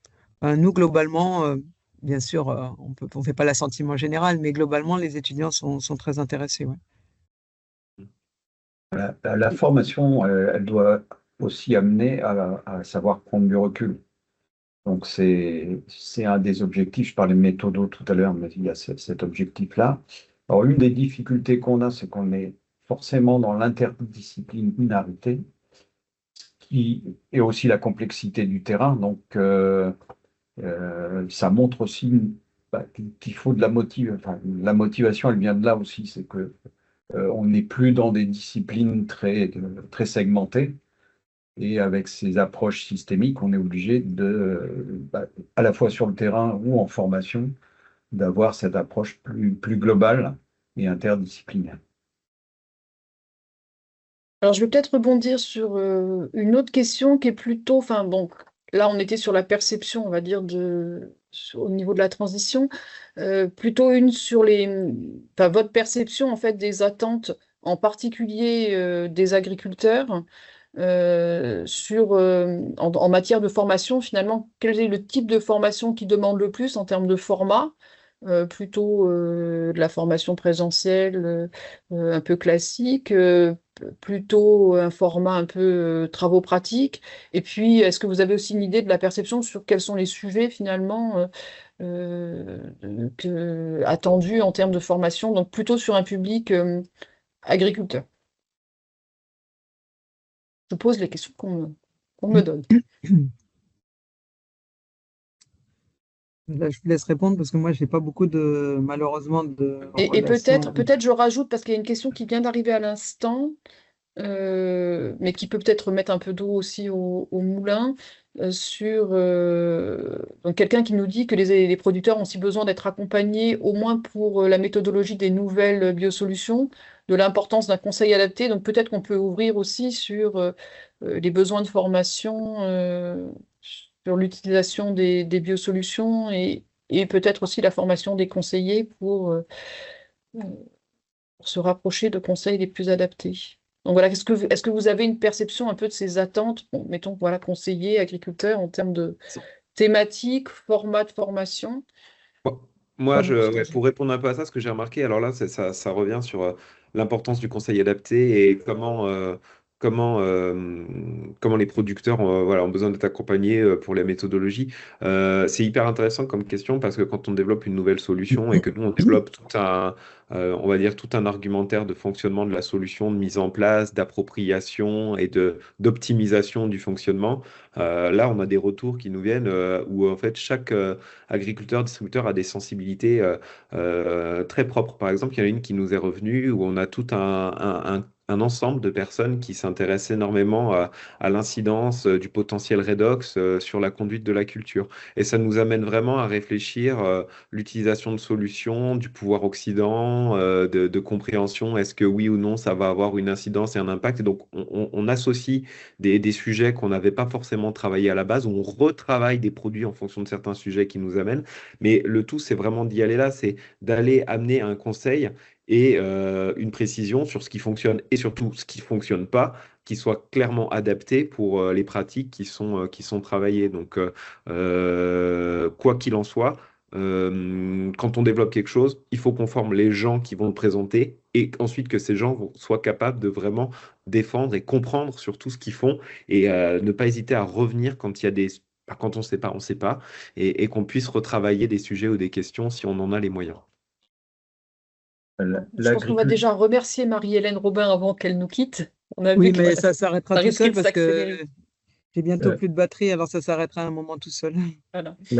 Nous, globalement, bien sûr, on fait pas l'assentiment général, mais globalement, les étudiants sont très intéressés. Ouais. La formation, elle doit aussi amener à savoir prendre du recul. Donc, c'est un des objectifs. Je parlais de méthodo tout à l'heure, mais il y a cet objectif-là. Alors, une des difficultés qu'on a, c'est qu'on est forcément dans l'interdisciplinarité, qui est aussi la complexité du terrain. Donc, ça montre aussi qu'il faut de la motivation. Enfin, la motivation, elle vient de là aussi. C'est que on n'est plus dans des disciplines très segmentées. Et avec ces approches systémiques, on est obligé à la fois sur le terrain ou en formation, d'avoir cette approche plus globale et interdisciplinaire. Alors, je vais peut-être rebondir sur une autre question qui est plutôt, enfin bon, là on était sur la perception, on va dire, au niveau de la transition, plutôt une sur enfin, votre perception en fait des attentes, en particulier des agriculteurs, en matière de formation, finalement, quel est le type de formation qui demande le plus en termes de format? Plutôt de la formation présentielle un peu classique, plutôt un format un peu travaux pratiques. Et puis, est-ce que vous avez aussi une idée de la perception sur quels sont les sujets finalement attendus en termes de formation, donc plutôt sur un public agriculteur? Je pose les questions qu'on me donne. Là, je vous laisse répondre parce que moi, j'ai pas beaucoup malheureusement, de Et relations. peut-être je rajoute, parce qu'il y a une question qui vient d'arriver à l'instant, mais qui peut peut-être mettre un peu d'eau aussi au moulin, donc quelqu'un qui nous dit que les producteurs ont aussi besoin d'être accompagnés, au moins pour la méthodologie des nouvelles biosolutions, de l'importance d'un conseil adapté. Donc peut-être qu'on peut ouvrir aussi sur les besoins de formation, sur l'utilisation des biosolutions et peut-être aussi la formation des conseillers pour se rapprocher de conseils les plus adaptés. Donc voilà, est-ce que vous avez une perception un peu de ces attentes, bon, mettons, voilà, conseillers, agriculteurs, en termes de thématiques, format de formation? Moi, moi, Pas de ouais, pour répondre un peu à ça, ce que j'ai remarqué, alors là, ça revient sur l'importance du conseil adapté et comment les producteurs voilà, ont besoin d'être accompagnés pour les méthodologies. C'est hyper intéressant comme question parce que quand on développe une nouvelle solution et que nous, on développe on va dire, tout un argumentaire de fonctionnement de la solution, de mise en place, d'appropriation et d'optimisation du fonctionnement, là, on a des retours qui nous viennent où en fait chaque agriculteur, distributeur a des sensibilités très propres. Par exemple, il y en a une qui nous est revenue où on a tout un ensemble de personnes qui s'intéressent énormément à l'incidence du potentiel redox sur la conduite de la culture. Et ça nous amène vraiment à réfléchir l'utilisation de solutions, du pouvoir oxydant, de compréhension. Est-ce que oui ou non, ça va avoir une incidence et un impact? Et donc, on associe des sujets qu'on n'avait pas forcément travaillé à la base, où on retravaille des produits en fonction de certains sujets qui nous amènent. Mais le tout, c'est vraiment d'y aller là, c'est d'aller amener un conseil et une précision sur ce qui fonctionne et surtout ce qui ne fonctionne pas, qui soit clairement adapté pour les pratiques qui sont travaillées. Donc, quoi qu'il en soit, quand on développe quelque chose, il faut qu'on forme les gens qui vont le présenter et ensuite que ces gens soient capables de vraiment défendre et comprendre sur tout ce qu'ils font et ne pas hésiter à revenir quand il y a quand on ne sait pas, et qu'on puisse retravailler des sujets ou des questions si on en a les moyens. Je pense qu'on va L'agriculture, déjà remercier Marie-Hélène Robin avant qu'elle nous quitte. On a vu Oui, que mais voilà, ça s'arrêtera ça tout risquait seul de parce que s'accélérer. j'ai bientôt plus de batterie, alors ça s'arrêtera à un moment tout seul. Voilà. Je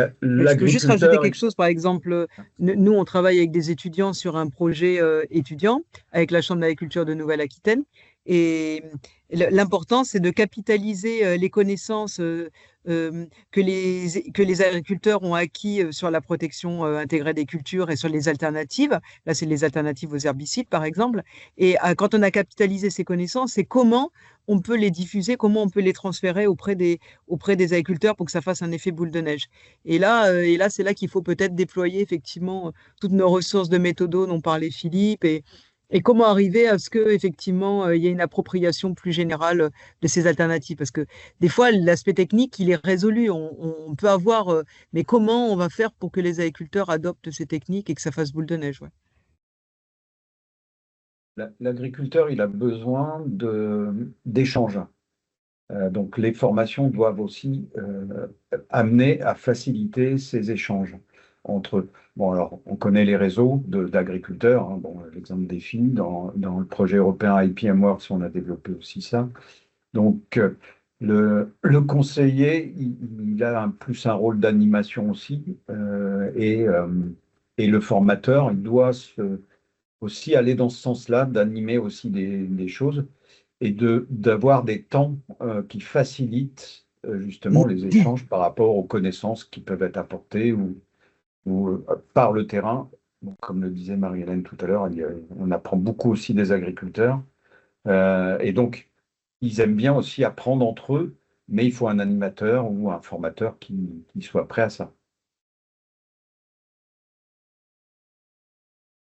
peux juste rajouter l'agriculteur, quelque chose, par exemple, nous, on travaille avec des étudiants sur un projet étudiant avec la Chambre d'agriculture de Nouvelle-Aquitaine. Et l'important, c'est de capitaliser les connaissances que les agriculteurs ont acquis sur la protection intégrée des cultures et sur les alternatives. Là, c'est les alternatives aux herbicides, par exemple. Et quand on a capitalisé ces connaissances, c'est comment on peut les diffuser, comment on peut les transférer auprès des agriculteurs pour que ça fasse un effet boule de neige. Et là, c'est là qu'il faut peut-être déployer effectivement toutes nos ressources de méthodo dont parlait Philippe et comment arriver à ce que effectivement il y ait une appropriation plus générale de ces alternatives. Parce que des fois, l'aspect technique, il est résolu. On peut avoir, mais comment on va faire pour que les agriculteurs adoptent ces techniques et que ça fasse boule de neige, ouais. l'agriculteur, il a besoin d'échanges. Donc, les formations doivent aussi amener à faciliter ces échanges entre eux. Bon, alors, on connaît les réseaux d'agriculteurs, hein. Bon, l'exemple des filles, dans le projet européen IPM Works, on a développé aussi ça. Donc, le conseiller, il a plus un rôle d'animation aussi, et le formateur, il doit aussi aller dans ce sens-là, d'animer aussi des choses et d'avoir des temps qui facilitent justement les échanges par rapport aux connaissances qui peuvent être apportées ou par le terrain. Donc, comme le disait Marie-Hélène tout à l'heure, on apprend beaucoup aussi des agriculteurs. Et donc, ils aiment bien aussi apprendre entre eux, mais il faut un animateur ou un formateur qui soit prêt à ça.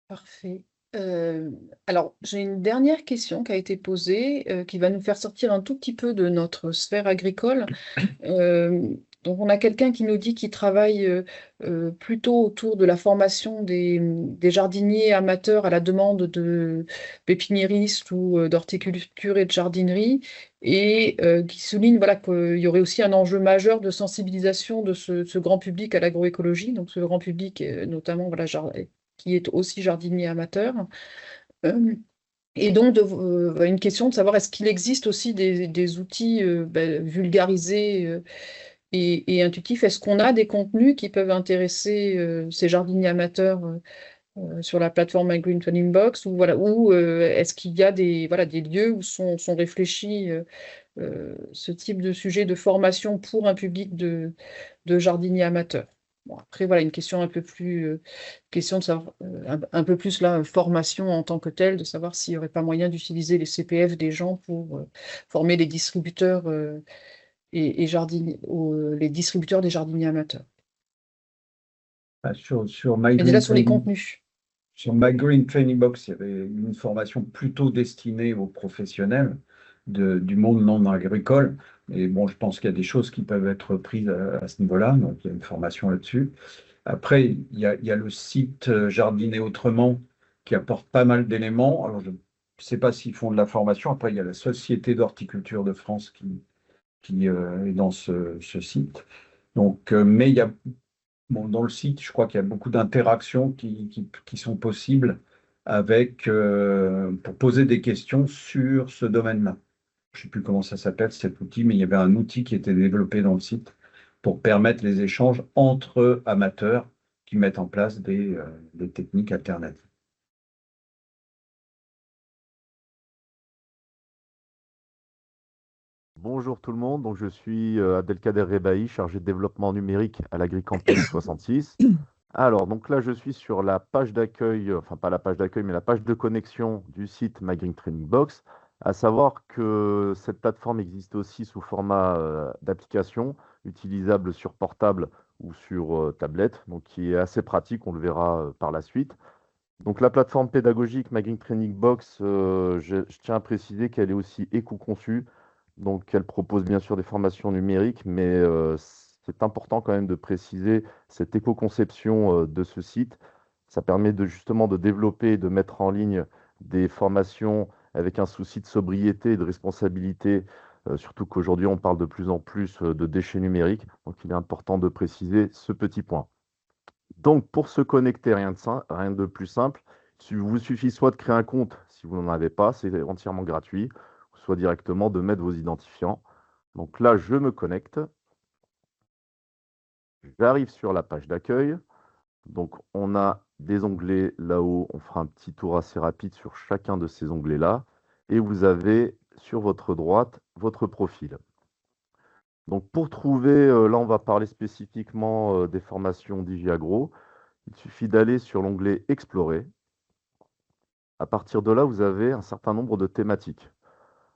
Parfait. Alors, j'ai une dernière question qui a été posée, qui va nous faire sortir un tout petit peu de notre sphère agricole. Donc, on a quelqu'un qui nous dit qu'il travaille plutôt autour de la formation des jardiniers amateurs à la demande de pépiniéristes ou d'horticulture et de jardinerie, et qui souligne voilà, qu'il y aurait aussi un enjeu majeur de sensibilisation de ce grand public à l'agroécologie, donc ce grand public, notamment voilà, qui est aussi jardinier amateur. Euh, et donc, une question de savoir est-ce qu'il existe aussi des outils vulgarisés et intuitifs. Est-ce qu'on a des contenus qui peuvent intéresser ces jardiniers amateurs sur la plateforme My Green Planning Box ou, voilà, ou est-ce qu'il y a voilà, des lieux où sont réfléchis ce type de sujet de formation pour un public de jardiniers amateurs? Bon, après, voilà, une question un peu plus, question de savoir, un peu plus la formation en tant que telle, de savoir s'il n'y aurait pas moyen d'utiliser les CPF des gens pour former les distributeurs les distributeurs des jardiniers amateurs. Sur My Mais déjà Green sur les Training, contenus. sur My Green Training Box, il y avait une formation plutôt destinée aux professionnels du monde non agricole. Et bon, je pense qu'il y a des choses qui peuvent être prises à ce niveau-là. Donc, il y a une formation là-dessus. Après, il y a le site Jardiner Autrement qui apporte pas mal d'éléments. Alors, je ne sais pas s'ils font de la formation. Après, il y a la Société d'horticulture de France qui est dans ce site. Donc, mais il y a bon, dans le site, je crois qu'il y a beaucoup d'interactions qui sont possibles pour poser des questions sur ce domaine-là. Je ne sais plus comment ça s'appelle cet outil, mais il y avait un outil qui était développé dans le site pour permettre les échanges entre amateurs qui mettent en place des techniques alternatives. Bonjour tout le monde, donc je suis Abdelkader Rebahi, chargé de développement numérique à l'AgriCampus 66. Alors, donc là, je suis sur la page d'accueil, enfin pas la page d'accueil, mais la page de connexion du site My Green Training Box, à savoir que cette plateforme existe aussi sous format d'application, utilisable sur portable ou sur tablette, donc qui est assez pratique, on le verra par la suite. Donc la plateforme pédagogique My Green Training Box, je tiens à préciser qu'elle est aussi éco-conçue. Donc, elle propose bien sûr des formations numériques, mais c'est important quand même de préciser cette éco-conception de ce site. Ça permet justement de développer et de mettre en ligne des formations avec un souci de sobriété et de responsabilité, surtout qu'aujourd'hui on parle de plus en plus de déchets numériques. Donc, il est important de préciser ce petit point. Donc, pour se connecter, rien de plus simple, Il vous suffit soit de créer un compte si vous n'en avez pas, c'est entièrement gratuit, soit directement de mettre vos identifiants. Donc là, je me connecte. J'arrive sur la page d'accueil. Donc, on a des onglets là-haut. On fera un petit tour assez rapide sur chacun de ces onglets-là. Et vous avez sur votre droite votre profil. Donc, pour trouver, là, on va parler spécifiquement des formations DigiAgro. Il suffit d'aller sur l'onglet Explorer. À partir de là, vous avez un certain nombre de thématiques.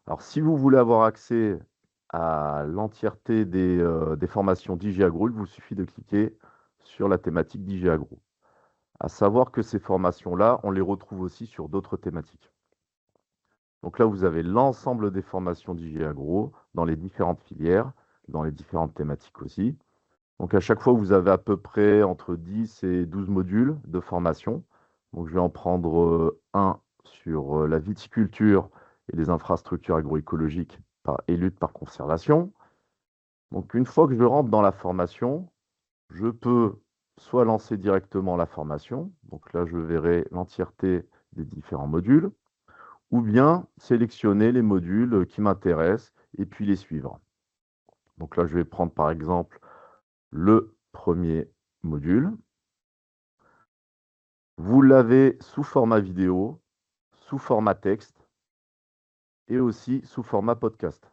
Alors, si vous voulez avoir accès à l'entièreté des formations DigiAgro, il vous suffit de cliquer sur la thématique DigiAgro. À savoir que ces formations-là, on les retrouve aussi sur d'autres thématiques. Donc là, vous avez l'ensemble des formations DigiAgro dans les différentes filières, dans les différentes thématiques aussi. Donc à chaque fois, vous avez à peu près entre 10 et 12 modules de formation. Donc je vais en prendre un sur la viticulture et les infrastructures agroécologiques et lutte par conservation. Donc une fois que je rentre dans la formation, je peux soit lancer directement la formation, donc là je verrai l'entièreté des différents modules, ou bien sélectionner les modules qui m'intéressent et puis les suivre. Donc là je vais prendre par exemple le premier module. Vous l'avez sous format vidéo, sous format texte et aussi sous format podcast.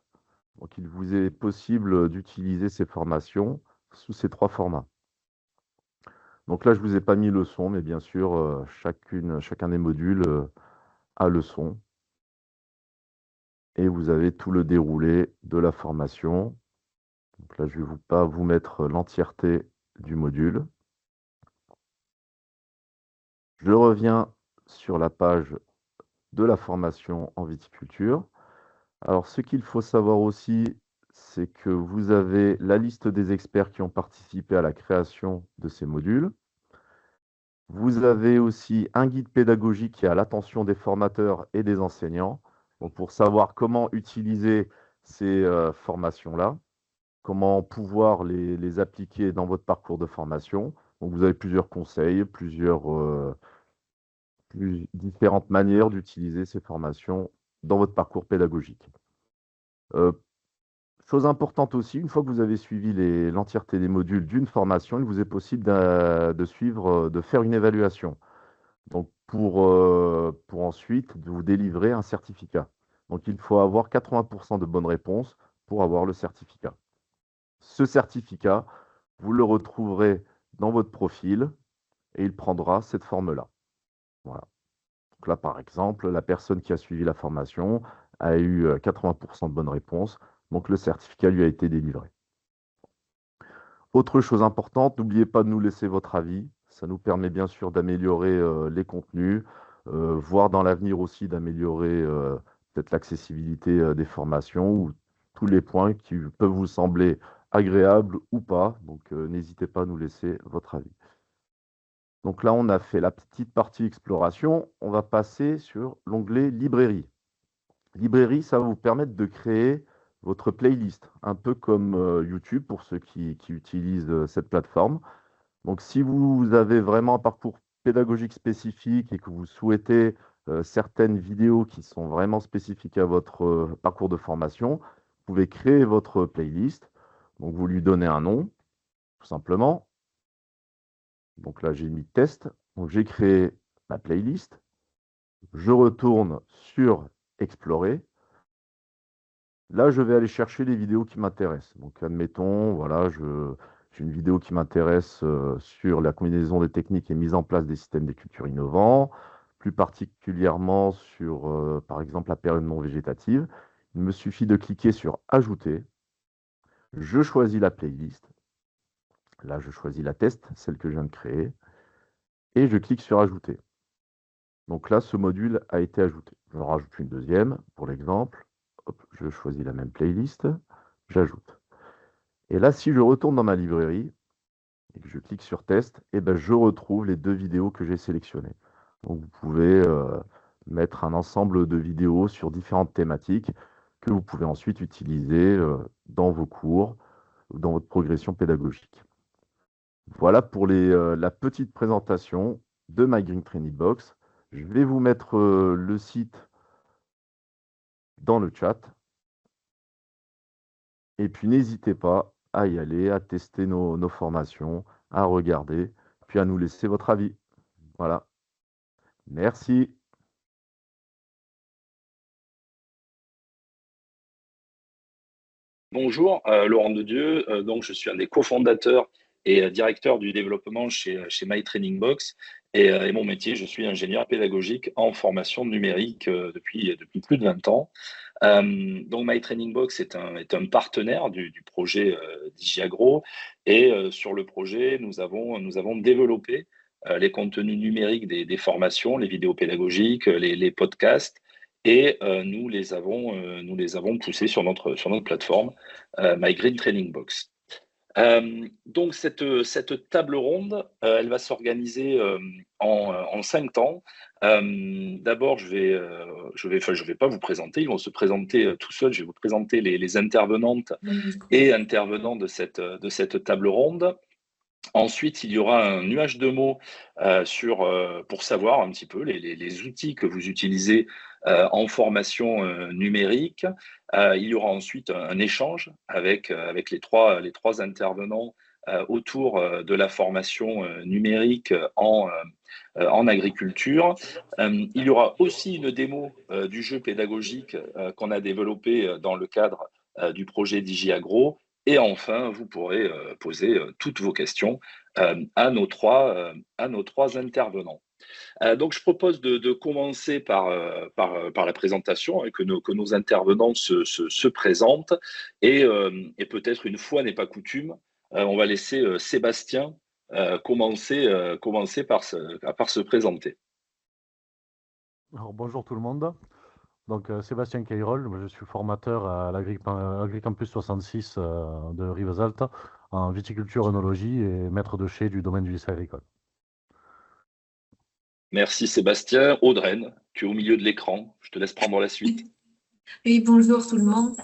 Donc il vous est possible d'utiliser ces formations sous ces trois formats. Donc là, je ne vous ai pas mis le son, mais bien sûr, chacun des modules a le son. Et vous avez tout le déroulé de la formation. Donc là, je ne vais pas vous mettre l'entièreté du module. Je reviens sur la page de la formation en viticulture. Alors, ce qu'il faut savoir aussi, c'est que vous avez la liste des experts qui ont participé à la création de ces modules. Vous avez aussi un guide pédagogique qui est à l'attention des formateurs et des enseignants, donc pour savoir comment utiliser ces formations-là, comment pouvoir les appliquer dans votre parcours de formation. Donc vous avez plusieurs conseils, différentes manières d'utiliser ces formations dans votre parcours pédagogique. Chose importante aussi, une fois que vous avez suivi l'entièreté des modules d'une formation, il vous est possible de faire une évaluation. Donc pour ensuite vous délivrer un certificat. Donc il faut avoir 80% de bonnes réponses pour avoir le certificat. Ce certificat, vous le retrouverez dans votre profil et il prendra cette forme-là. Voilà. Donc là, par exemple, la personne qui a suivi la formation a eu 80% de bonnes réponses, donc le certificat lui a été délivré. Autre chose importante, n'oubliez pas de nous laisser votre avis. Ça nous permet bien sûr d'améliorer les contenus, voire dans l'avenir aussi d'améliorer peut-être l'accessibilité des formations ou tous les points qui peuvent vous sembler agréables ou pas. Donc n'hésitez pas à nous laisser votre avis. Donc là, on a fait la petite partie exploration. On va passer sur l'onglet librairie. Librairie, ça va vous permettre de créer votre playlist, un peu comme YouTube pour ceux qui utilisent cette plateforme. Donc, si vous avez vraiment un parcours pédagogique spécifique et que vous souhaitez certaines vidéos qui sont vraiment spécifiques à votre parcours de formation, vous pouvez créer votre playlist. Donc, vous lui donnez un nom, tout simplement. Donc là, j'ai mis test. Donc, j'ai créé ma playlist. Je retourne sur Explorer. Là, je vais aller chercher les vidéos qui m'intéressent. Donc, admettons, voilà, j'ai une vidéo qui m'intéresse sur la combinaison des techniques et mise en place des systèmes de culture innovants, plus particulièrement sur, par exemple, la période non végétative. Il me suffit de cliquer sur Ajouter. Je choisis la playlist. Là, je choisis la test, celle que je viens de créer, et je clique sur Ajouter. Donc là, ce module a été ajouté. Je rajoute une deuxième, pour l'exemple. Hop, je choisis la même playlist, j'ajoute. Et là, si je retourne dans ma librairie et que je clique sur test, eh ben, je retrouve les deux vidéos que j'ai sélectionnées. Donc vous pouvez mettre un ensemble de vidéos sur différentes thématiques que vous pouvez ensuite utiliser dans vos cours ou dans votre progression pédagogique. Voilà pour la petite présentation de My Green Training Box. Je vais vous mettre le site dans le chat. Et puis n'hésitez pas à y aller, à tester nos formations, à regarder, puis à nous laisser votre avis. Voilà. Merci. Bonjour, Laurent Dedieu. Donc, je suis un des cofondateurs et directeur du développement chez My Training Box. Et mon métier, je suis ingénieur pédagogique en formation numérique depuis plus de 20 ans. Donc, My Training Box est un partenaire du projet DigiAgro. Et sur le projet, nous avons développé les contenus numériques des formations, les vidéos pédagogiques, les podcasts. Et nous les avons poussés sur notre plateforme, My Green Training Box. Donc cette table ronde, elle va s'organiser en 5 temps. D'abord, je vais pas vous présenter, ils vont se présenter tout seuls. Je vais vous présenter les intervenantes et intervenants de cette table ronde. Ensuite, il y aura un nuage de mots pour savoir un petit peu les outils que vous utilisez en formation numérique. Il y aura ensuite un échange avec les trois intervenants autour de la formation numérique en agriculture. Il y aura aussi une démo du jeu pédagogique qu'on a développé dans le cadre du projet DigiAgro. Et enfin, vous pourrez poser toutes vos questions à nos trois intervenants. Donc, je propose de commencer par la présentation, et que nos intervenants se présentent. Et peut-être, une fois n'est pas coutume, on va laisser Sébastien commencer par se présenter. Alors, bonjour tout le monde. Donc, Sébastien Cayrol, je suis formateur à l'Agricampus 66 de Rivesaltes en viticulture œnologie et maître de chai du domaine du lycée agricole. Merci Sébastien. Audreyne, tu es au milieu de l'écran. Je te laisse prendre la suite. Oui, bonjour tout le monde.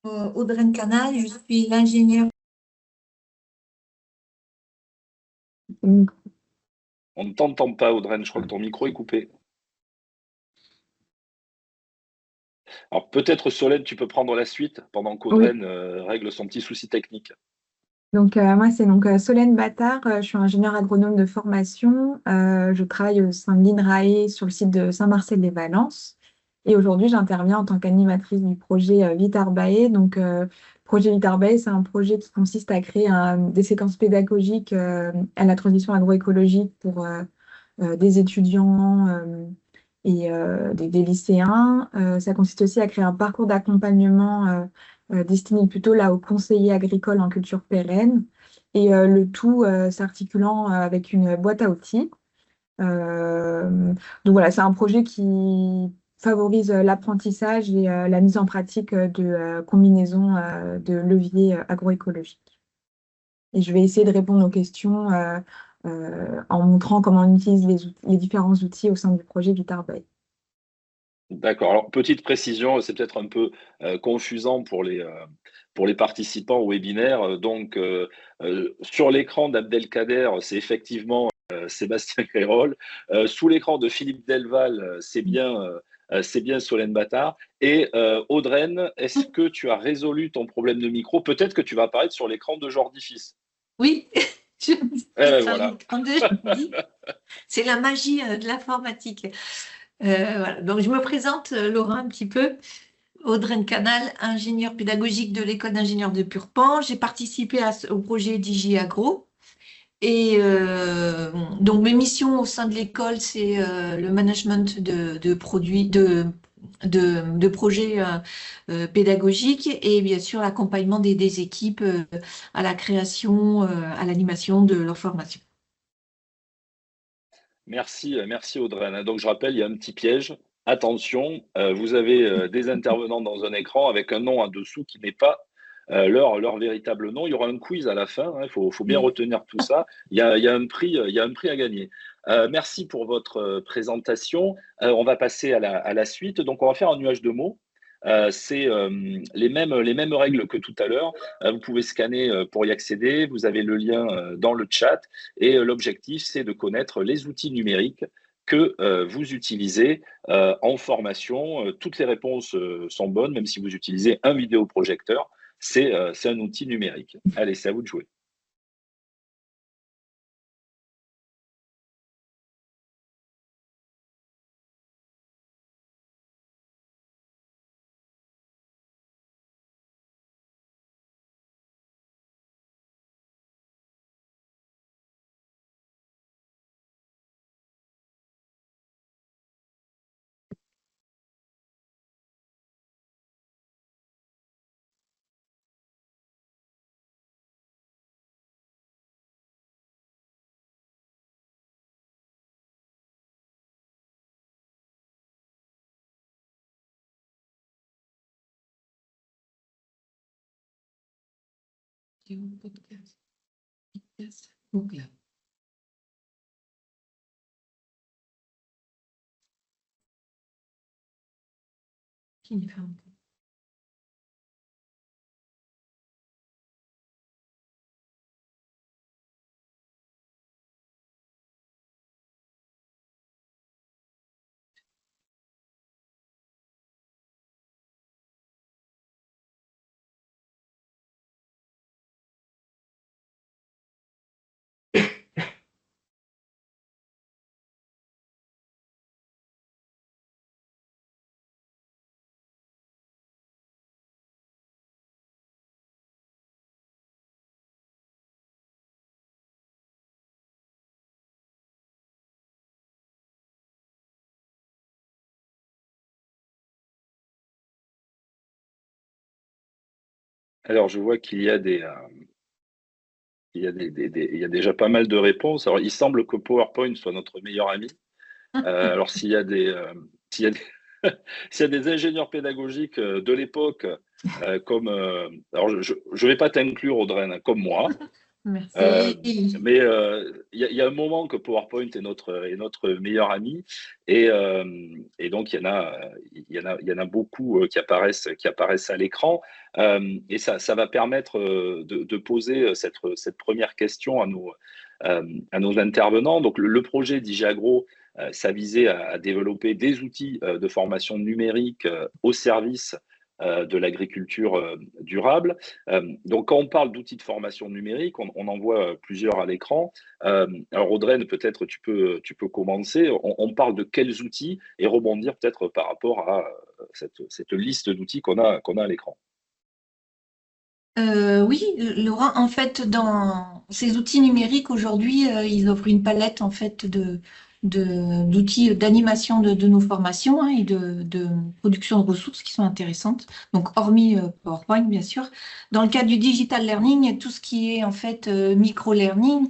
Audreyne Canal, je suis l'ingénieure. On ne t'entend pas, Audreyne. Je crois que ton micro est coupé. Alors peut-être Solène, tu peux prendre la suite pendant qu'Audreyne règle son petit souci technique. Donc, moi, c'est Solène Battard, je suis ingénieure agronome de formation. Je travaille au sein de l'INRAE sur le site de Saint-Marcel-les-Valences. Et aujourd'hui, j'interviens en tant qu'animatrice du projet Vitarbae. Donc, projet Vitarbae, c'est un projet qui consiste à créer des séquences pédagogiques à la transition agroécologique pour des étudiants et des lycéens. Ça consiste aussi à créer un parcours d'accompagnement destiné plutôt là aux conseillers agricoles en culture pérenne, et le tout s'articulant avec une boîte à outils. Donc voilà, c'est un projet qui favorise l'apprentissage et la mise en pratique de combinaisons de leviers agroécologiques. Et je vais essayer de répondre aux questions en montrant comment on utilise les différents outils au sein du projet Vitarbae. D'accord. Alors, petite précision, c'est peut-être un peu confusant pour les participants au webinaire. Donc, sur l'écran d'Abdelkader, c'est effectivement Sébastien Cayrol. Sous l'écran de Philippe Delval, c'est bien Solène Battard. Et Audreyne, est-ce que tu as résolu ton problème de micro? Peut-être que tu vas apparaître sur l'écran de Jordi Fils. Oui, Voilà. C'est la magie de l'informatique. Voilà. Donc, je me présente, Laurent, un petit peu. Audreyne Canal, ingénieure pédagogique de l'école d'ingénieurs de Purpan. J'ai participé au projet DigiAgro. Et donc, mes missions au sein de l'école, c'est le management de projets pédagogiques et bien sûr l'accompagnement des équipes à la création, à l'animation de leur formation. Merci Audreyne. Donc je rappelle, il y a un petit piège. Attention, vous avez des intervenants dans un écran avec un nom en dessous qui n'est pas leur véritable nom. Il y aura un quiz à la fin. Il faut bien retenir tout ça. Il y a un prix à gagner. Merci pour votre présentation. On va passer à la suite. Donc on va faire un nuage de mots. C'est les mêmes règles que tout à l'heure. Vous pouvez scanner pour y accéder. Vous avez le lien dans le chat. Et l'objectif, c'est de connaître les outils numériques que vous utilisez en formation. Toutes les réponses sont bonnes, même si vous utilisez un vidéoprojecteur, c'est un outil numérique. Allez, c'est à vous de jouer. Alors, je vois qu'il y a il y a déjà pas mal de réponses. Alors, il semble que PowerPoint soit notre meilleur ami. Alors, s'il y a s'il y a s'il y a des ingénieurs pédagogiques de l'époque, comme. Alors, je ne vais pas t'inclure, Audrey, hein, comme moi. Merci. Mais il y a un moment que PowerPoint est notre meilleur ami. Et donc, il y en a beaucoup qui apparaissent à l'écran. Et ça va permettre de poser cette première question à nos intervenants. Donc, le projet DigiAgro, ça visait à développer des outils de formation numérique au service de l'agriculture durable. Donc, quand on parle d'outils de formation numérique, on en voit plusieurs à l'écran. Alors, Audrey, peut-être tu peux commencer. On parle de quels outils et rebondir peut-être par rapport à cette liste d'outils qu'on a à l'écran. Oui, Laurent, en fait, dans ces outils numériques aujourd'hui, ils offrent une palette en fait d'outils d'animation de nos formations, hein, et de production de ressources qui sont intéressantes. Donc, hormis PowerPoint, bien sûr. Dans le cadre du digital learning, tout ce qui est en fait micro-learning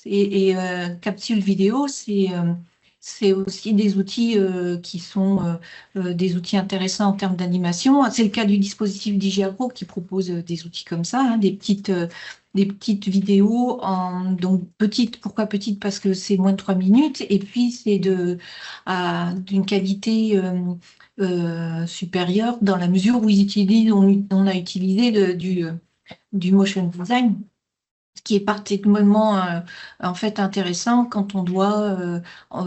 et capsule vidéo, c'est aussi des outils qui sont des outils intéressants en termes d'animation. C'est le cas du dispositif DigiAgro qui propose des outils comme ça, hein, des petites vidéos, donc petites, pourquoi petites? Parce que c'est moins de 3 minutes, et puis c'est d'une qualité supérieure dans la mesure où on a utilisé du motion design, ce qui est particulièrement en fait intéressant quand on doit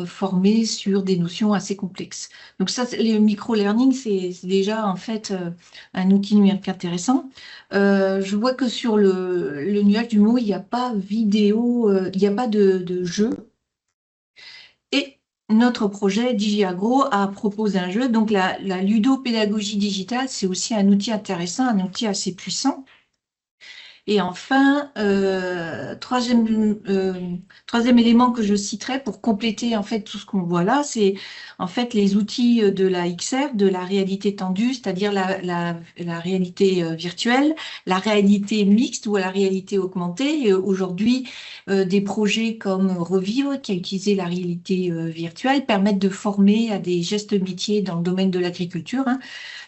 former sur des notions assez complexes. Donc ça, le micro-learning, c'est déjà en fait un outil numérique intéressant. Je vois que sur le nuage du mot, il n'y a pas vidéo, il n'y a pas de jeu. Et notre projet DigiAgro a proposé un jeu. Donc la ludopédagogie digitale, c'est aussi un outil intéressant, un outil assez puissant. Et enfin, troisième élément que je citerai pour compléter en fait tout ce qu'on voit là, c'est en fait les outils de la XR, de la réalité tendue, c'est-à-dire la réalité virtuelle, la réalité mixte ou la réalité augmentée. Et aujourd'hui, des projets comme Revivre, qui a utilisé la réalité virtuelle, permettent de former à des gestes métiers dans le domaine de l'agriculture, hein.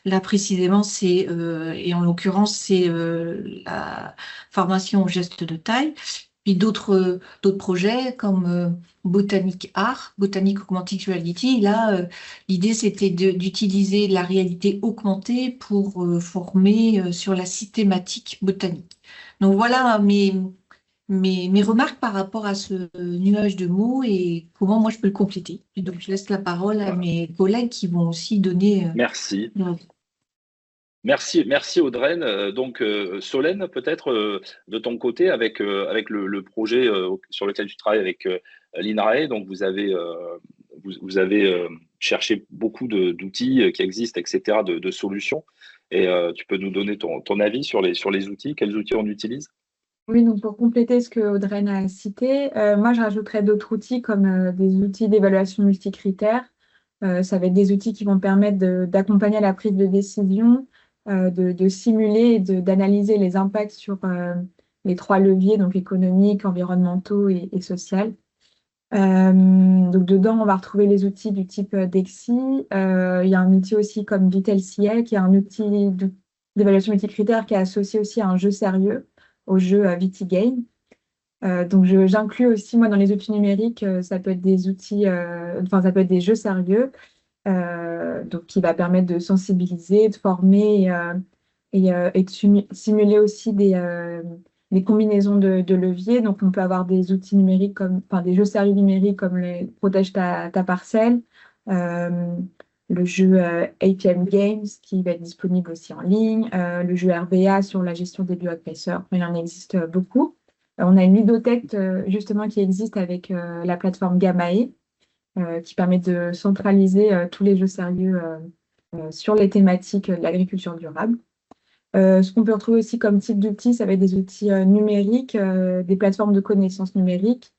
Là, précisément, et en l'occurrence, c'est la formation aux gestes de taille. Puis d'autres projets comme Botanique Art, Botanique Augmented Reality. Là, l'idée, c'était d'utiliser la réalité augmentée pour former sur la systématique botanique. Donc voilà mes mes remarques par rapport à ce nuage de mots et comment moi je peux le compléter. Et donc, je laisse la parole à Voilà. mes collègues qui vont aussi donner Merci. leur avis. Merci Audreyne. Donc Solène, peut-être de ton côté, avec le projet sur lequel tu travailles avec l'INRAE, donc vous avez cherché beaucoup d'outils qui existent, etc., de solutions. Et tu peux nous donner ton avis sur les outils, quels outils on utilise? Oui, donc pour compléter ce que Audreyne a cité, moi je rajouterais d'autres outils comme des outils d'évaluation multicritères. Ça va être des outils qui vont permettre d'accompagner la prise de décision, de simuler et d'analyser les impacts sur les 3 leviers, donc économiques, environnementaux et social. Donc dedans, on va retrouver les outils du type DEXI. Il y a un outil aussi comme VitelCA, qui est un outil d'évaluation multicritère qui est associé aussi à un jeu sérieux, au jeu VitiGame. Donc j'inclus aussi, moi, dans les outils numériques, ça peut être des outils, enfin, ça peut être des jeux sérieux, donc qui va permettre de sensibiliser, de former et de simuler aussi des combinaisons de leviers. Donc, on peut avoir des outils numériques enfin, des jeux sérieux numériques comme les Protège ta parcelle, le jeu APM Games qui va être disponible aussi en ligne, le jeu RBA sur la gestion des bioagresseurs. Il en existe beaucoup. On a une ludothèque justement qui existe avec la plateforme Gamae qui permet de centraliser tous les jeux sérieux sur les thématiques de l'agriculture durable. Ce qu'on peut retrouver aussi comme type d'outils, ça va être des outils numériques, des plateformes de connaissances numériques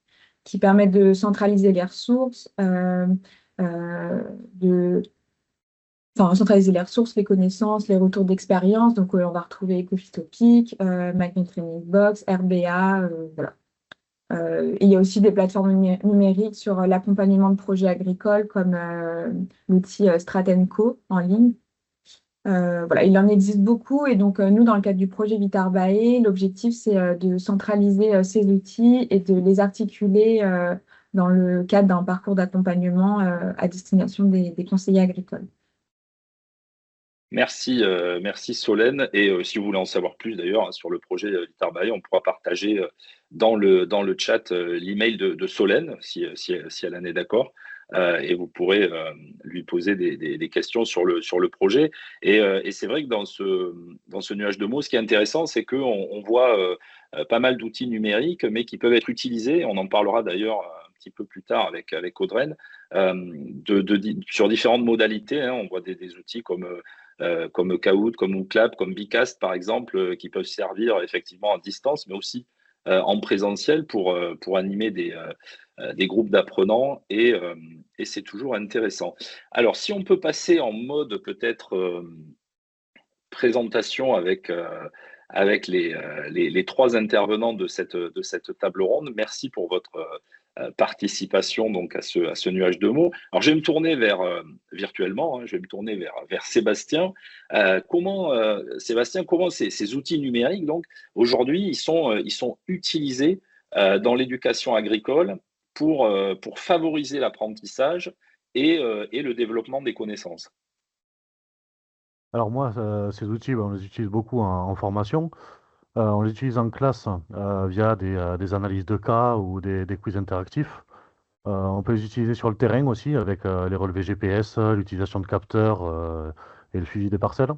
qui permettent de centraliser les ressources, centraliser les ressources, les connaissances, les retours d'expérience. Donc, on va retrouver Ecofitopic, Magnet Training Box, RBA, voilà. Il y a aussi des plateformes numériques sur l'accompagnement de projets agricoles comme l'outil Stratenco en ligne. Voilà, il en existe beaucoup et donc nous, dans le cadre du projet Vitarbae, l'objectif, c'est de centraliser ces outils et de les articuler dans le cadre d'un parcours d'accompagnement à destination des conseillers agricoles. Merci Solène. Et si vous voulez en savoir plus d'ailleurs sur le projet Vitarbae, on pourra partager dans le chat l'email de Solène, si elle en est d'accord. Et vous pourrez lui poser des questions sur le projet. Et c'est vrai que dans ce nuage de mots, ce qui est intéressant, c'est qu'on voit pas mal d'outils numériques, mais qui peuvent être utilisés. On en parlera d'ailleurs un petit peu plus tard avec Audreyne, sur différentes modalités. Hein. On voit des outils comme Kahoot, comme Ooclap, comme Bicast, par exemple, qui peuvent servir effectivement à distance, mais aussi en présentiel pour animer des groupes d'apprenants et c'est toujours intéressant. Alors, si on peut passer en mode peut-être présentation avec les 3 intervenants de cette table ronde, merci pour votre participation donc à ce nuage de mots. Alors, je vais me tourner virtuellement, hein, je vais me tourner vers Sébastien. Sébastien, comment ces outils numériques, donc, aujourd'hui, ils sont utilisés dans l'éducation agricole pour favoriser l'apprentissage et le développement des connaissances? Alors moi, ces outils, on les utilise beaucoup en formation. On les utilise en classe via des analyses de cas ou des quiz interactifs. On peut les utiliser sur le terrain aussi avec les relevés GPS, l'utilisation de capteurs et le suivi des parcelles.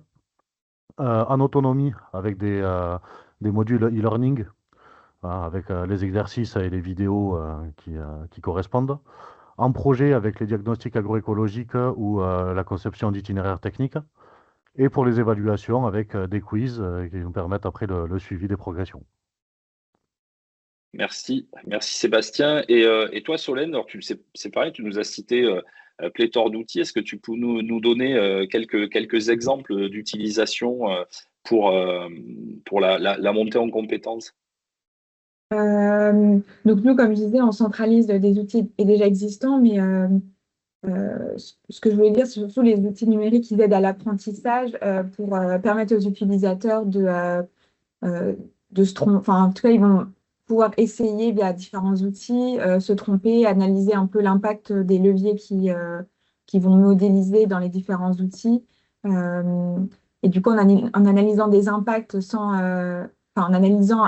En autonomie avec des modules e-learning avec les exercices et les vidéos qui correspondent. En projet avec les diagnostics agroécologiques ou la conception d'itinéraires techniques. Et pour les évaluations avec des quiz qui nous permettent après le suivi des progressions. Merci Sébastien. Et toi, Solène, alors c'est pareil, tu nous as cité pléthore d'outils. Est-ce que tu peux nous donner quelques exemples d'utilisation pour la montée en compétences? Donc nous, comme je disais, on centralise des outils déjà existants, mais ce que je voulais dire, c'est surtout les outils numériques qui aident à l'apprentissage pour permettre aux utilisateurs de se tromper. Enfin, en tout cas, ils vont pouvoir essayer via différents outils, se tromper, analyser un peu l'impact des leviers qui vont modéliser dans les différents outils. Et du coup, en analysant des impacts en analysant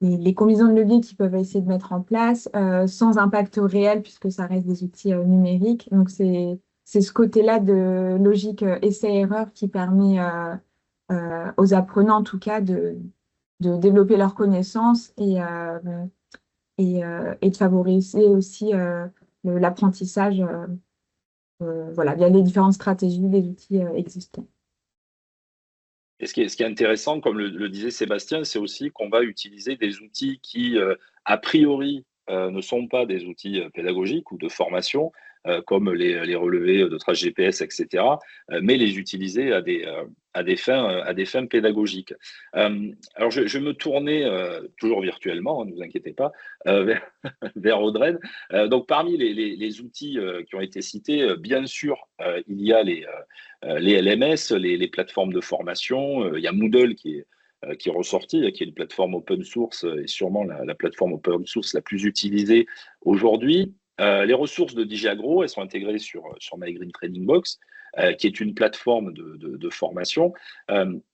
les combinaisons de leviers qu'ils peuvent essayer de mettre en place sans impact réel puisque ça reste des outils numériques. Donc, c'est ce côté-là de logique essai-erreur qui permet aux apprenants, en tout cas, de développer leurs connaissances et de favoriser aussi l'apprentissage voilà, via les différentes stratégies des outils existants. Et ce qui est intéressant, comme le disait Sébastien, c'est aussi qu'on va utiliser des outils qui, a priori, ne sont pas des outils pédagogiques ou de formation, comme les relevés de traces GPS, etc., mais les utiliser à des fins pédagogiques. Alors, je me tournais, toujours virtuellement, ne vous inquiétez pas, vers Audrey. Donc, parmi les outils qui ont été cités, bien sûr, il y a les LMS, les plateformes de formation. Il y a Moodle qui est ressorti, qui est une plateforme open source et sûrement la plateforme open source la plus utilisée aujourd'hui. Les ressources de DigiAgro, elles sont intégrées sur My Green Training Box, qui est une plateforme de formation.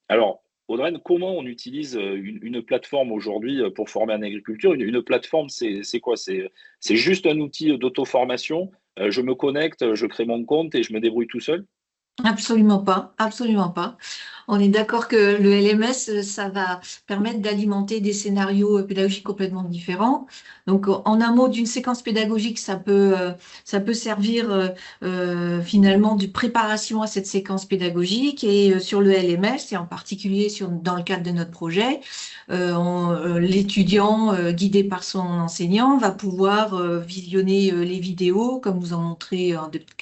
Alors, Audrey, comment on utilise une plateforme aujourd'hui pour former en agriculture? Une plateforme, c'est quoi? C'est juste un outil d'auto-formation. Je me connecte, je crée mon compte et je me débrouille tout seul? Absolument pas, absolument pas. On est d'accord que le LMS, ça va permettre d'alimenter des scénarios pédagogiques complètement différents. Donc, en un mot, d'une séquence pédagogique, ça peut servir finalement de préparation à cette séquence pédagogique. Et sur le LMS, et en particulier dans le cadre de notre projet, l'étudiant, guidé par son enseignant, va pouvoir visionner les vidéos, comme nous en montrait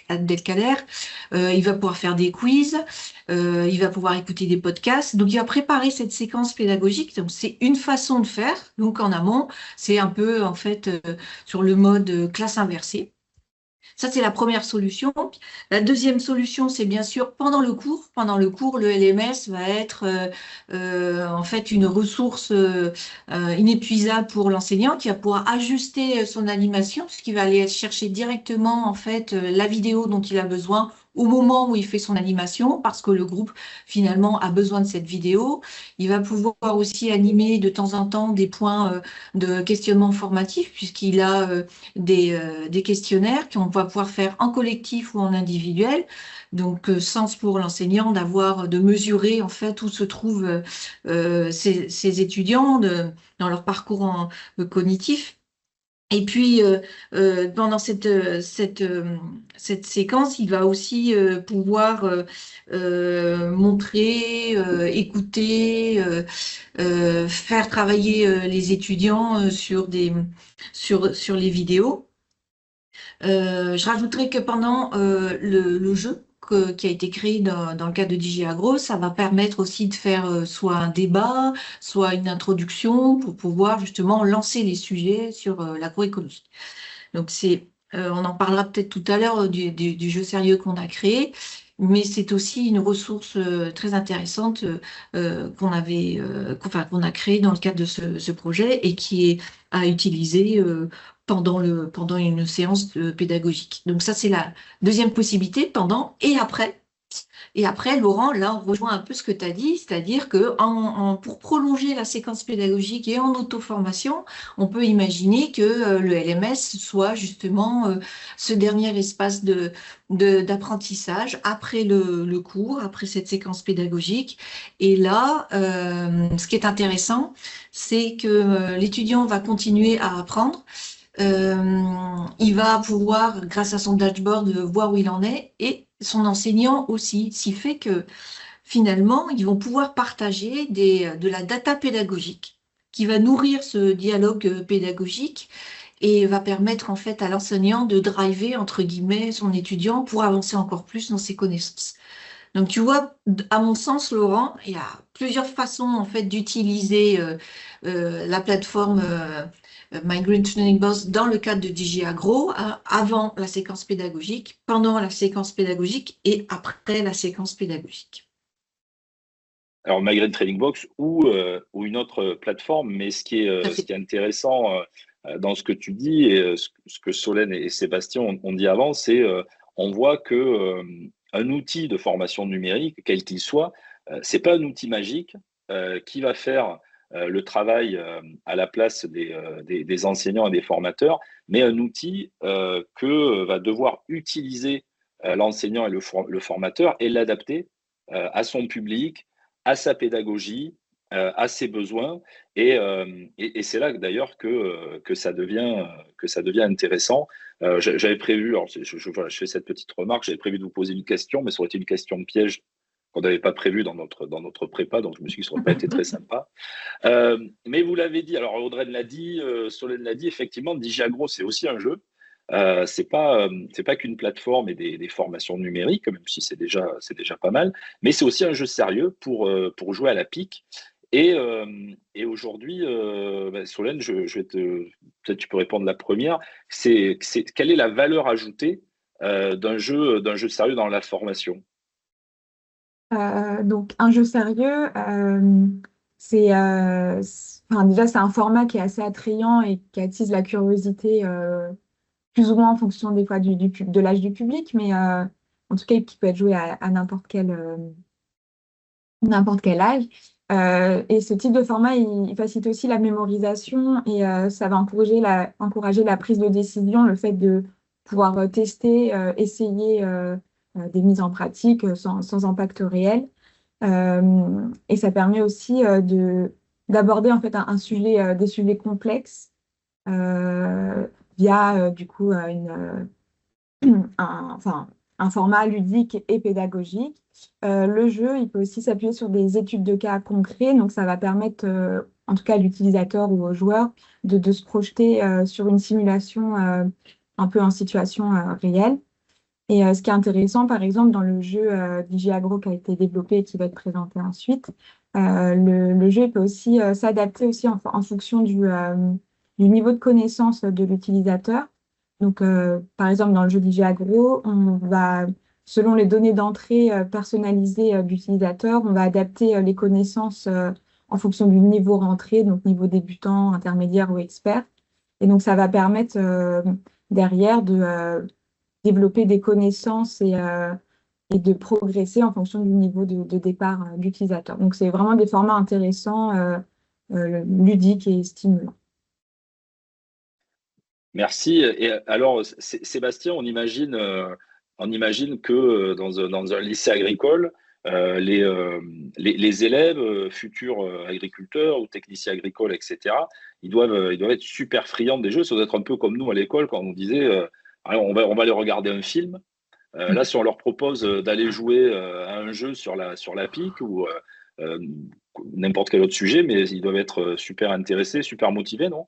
Abdelkader. Il va pouvoir faire des quiz, il va pouvoir écouter des podcasts. Donc, il va préparer cette séquence pédagogique. Donc, c'est une façon de faire. Donc, en amont, c'est un peu, en fait, sur le mode classe inversée. Ça, c'est la première solution. La deuxième solution, c'est bien sûr pendant le cours. Pendant le cours, le LMS va être en fait une ressource inépuisable pour l'enseignant qui va pouvoir ajuster son animation, puisqu'il va aller chercher directement en fait la vidéo dont il a besoin au moment où il fait son animation, parce que le groupe finalement a besoin de cette vidéo. Il va pouvoir aussi animer de temps en temps des points de questionnement formatif, puisqu'il a des questionnaires qu'on va pouvoir faire en collectif ou en individuel. Donc, sens pour l'enseignant de mesurer en fait où se trouvent ces étudiants dans leur parcours cognitif. Et puis, pendant cette séquence, il va aussi pouvoir montrer, écouter, faire travailler les étudiants sur les vidéos. Je rajouterai que pendant le jeu qui a été créé dans le cadre de DigiAgro, ça va permettre aussi de faire soit un débat, soit une introduction pour pouvoir justement lancer les sujets sur l'agroécologie. Donc on en parlera peut-être tout à l'heure du jeu sérieux qu'on a créé, mais c'est aussi une ressource très intéressante qu'on a créée dans le cadre de ce projet et qui est à utiliser pendant une séance pédagogique. Donc ça, c'est la deuxième possibilité, pendant et après. Et après, Laurent, là, on rejoint un peu ce que tu as dit, c'est-à-dire que pour prolonger la séquence pédagogique et en auto-formation, on peut imaginer que le LMS soit justement ce dernier espace d'apprentissage après le cours, après cette séquence pédagogique. Et là, ce qui est intéressant, c'est que l'étudiant va continuer à apprendre. Il va pouvoir, grâce à son dashboard, voir où il en est et son enseignant aussi, ce qui fait que finalement, ils vont pouvoir partager de la data pédagogique qui va nourrir ce dialogue pédagogique et va permettre en fait à l'enseignant de driver, entre guillemets, son étudiant pour avancer encore plus dans ses connaissances. Donc, tu vois, à mon sens, Laurent, il y a plusieurs façons en fait d'utiliser la plateforme My Green Training Box dans le cadre de DigiAgro, avant la séquence pédagogique, pendant la séquence pédagogique et après la séquence pédagogique. Alors, My Green Training Box ou une autre plateforme, mais ce qui est intéressant dans ce que tu dis et ce que Solène et Sébastien ont dit avant, c'est on voit que un outil de formation numérique, quel qu'il soit, c'est pas un outil magique qui va faire le travail à la place des enseignants et des formateurs, mais un outil que va devoir utiliser l'enseignant et le formateur et l'adapter à son public, à sa pédagogie, à ses besoins. Et c'est là d'ailleurs que ça devient intéressant. J'avais prévu, alors voilà, je fais cette petite remarque, j'avais prévu de vous poser une question, mais ça aurait été une question de piège qu'on n'avait pas prévue dans notre prépa, donc je me suis dit que ça n'aurait pas été très sympa. Mais vous l'avez dit, alors Audrey l'a dit, Solène l'a dit, effectivement, DigiAgro, c'est aussi un jeu. C'est pas qu'une plateforme et des formations numériques, même si c'est déjà pas mal, mais c'est aussi un jeu sérieux pour jouer à la pique. Et aujourd'hui, Solène, peut-être tu peux répondre la première. Quelle est la valeur ajoutée d'un jeu sérieux dans la formation? Donc, un jeu sérieux, déjà, c'est un format qui est assez attrayant et qui attise la curiosité, plus ou moins en fonction des fois de l'âge du public, mais en tout cas, qui peut être joué à n'importe quel âge. Et ce type de format, il facilite aussi la mémorisation et ça va encourager la prise de décision, le fait de pouvoir tester, essayer des mises en pratique sans impact réel. Et ça permet aussi d'aborder en fait des sujets complexes via du coup un format ludique et pédagogique. Le jeu, il peut aussi s'appuyer sur des études de cas concrets, donc ça va permettre, en tout cas à l'utilisateur ou au joueur, de se projeter sur une simulation un peu en situation réelle. Et ce qui est intéressant, par exemple, dans le jeu DigiAgro qui a été développé et qui va être présenté ensuite, le jeu peut aussi s'adapter aussi en fonction du niveau de connaissance de l'utilisateur. Donc, par exemple, dans le jeu DigiAgro, on va, selon les données d'entrée personnalisées d'utilisateur, on va adapter les connaissances en fonction du niveau rentré, donc niveau débutant, intermédiaire ou expert. Et donc, ça va permettre derrière de développer des connaissances et de progresser en fonction du niveau de départ d'utilisateur. Donc, c'est vraiment des formats intéressants, ludiques et stimulants. Merci. Et alors, Sébastien, on imagine que dans un lycée agricole, les élèves, futurs agriculteurs ou techniciens agricoles, etc., ils doivent être super friands des jeux. Ça doit être un peu comme nous à l'école quand on nous disait alors on va aller regarder un film. Là, si on leur propose d'aller jouer à un jeu sur la pique ou n'importe quel autre sujet, mais ils doivent être super intéressés, super motivés, non?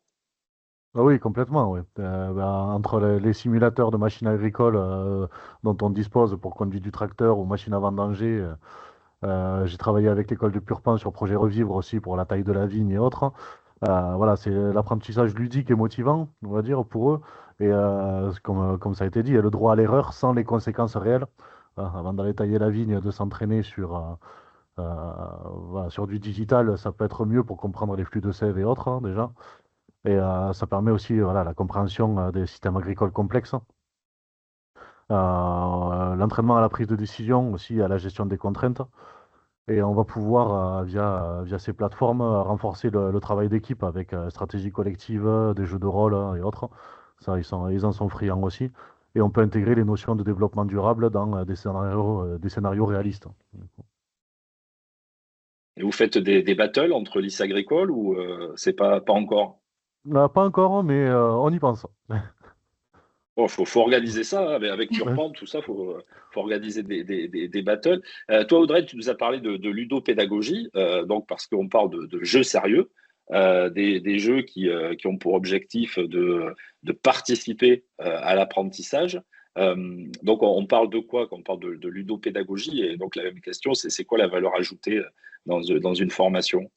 Ah oui, complètement, oui. Entre les simulateurs de machines agricoles dont on dispose pour conduire du tracteur ou machines à vendanger, j'ai travaillé avec l'école de Purpan sur projet Revivre aussi pour la taille de la vigne et autres. Voilà, c'est l'apprentissage ludique et motivant, on va dire, pour eux. Et comme ça a été dit, il y a le droit à l'erreur sans les conséquences réelles. Avant d'aller tailler la vigne, de s'entraîner voilà, sur du digital, ça peut être mieux pour comprendre les flux de sève et autres, hein, déjà. Et ça permet aussi voilà, la compréhension des systèmes agricoles complexes. L'entraînement à la prise de décision, aussi à la gestion des contraintes. Et on va pouvoir, via ces plateformes, renforcer le travail d'équipe avec stratégie collective, des jeux de rôle et autres. Ça, ils en sont friands aussi. Et on peut intégrer les notions de développement durable dans des scénarios réalistes. Et vous faites des battles entre lycées agricoles ou c'est pas encore? Pas encore, mais on y pense. Bon, faut organiser ça, hein, avec Purpan, tout ça, faut organiser des battles. Toi, Audrey, tu nous as parlé de ludopédagogie, donc parce qu'on parle de jeux sérieux, des jeux qui ont pour objectif de participer à l'apprentissage. Donc, on parle de quoi quand on parle de ludopédagogie? Et donc, la même question, c'est quoi la valeur ajoutée dans une formation?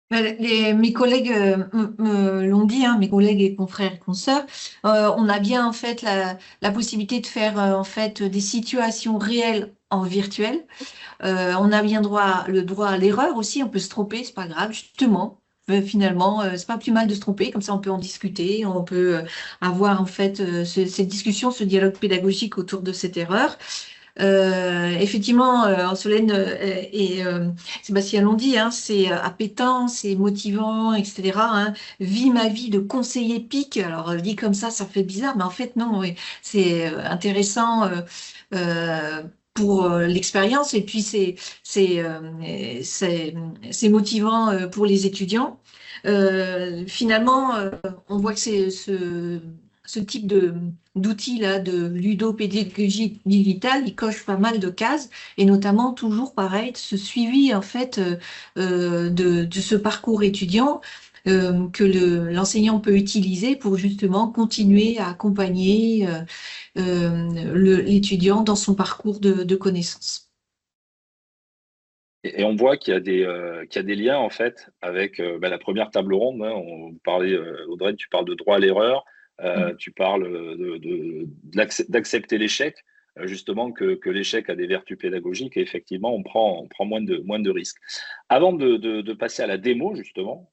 Mes collègues me l'ont dit, hein, mes collègues et confrères et consoeurs, on a bien en fait la possibilité de faire en fait des situations réelles en virtuel. On a bien le droit à l'erreur aussi, on peut se tromper, c'est pas grave, justement. Finalement, c'est pas plus mal de se tromper, comme ça on peut en discuter, on peut avoir en fait cette discussion, ce dialogue pédagogique autour de cette erreur. Effectivement, Solène et Sébastien l'ont dit, hein, c'est appétant, c'est motivant, etc. Hein. Vis ma vie de conseiller PIC. Alors, dit comme ça fait bizarre, mais en fait, non, oui, c'est intéressant pour l'expérience et puis c'est motivant pour les étudiants. Finalement, on voit que c'est ce type d'outils là de ludopédagogie digitale, il coche pas mal de cases et notamment toujours pareil ce suivi en fait de ce parcours étudiant que l'enseignant peut utiliser pour justement continuer à accompagner l'étudiant dans son parcours de connaissances. Et on voit qu'il y a des liens en fait avec la première table ronde. Hein. On parlait, Audrey, tu parles de droit à l'erreur, tu parles d'accepter l'échec, justement que l'échec a des vertus pédagogiques et effectivement on prend moins de risques. Avant de passer à la démo justement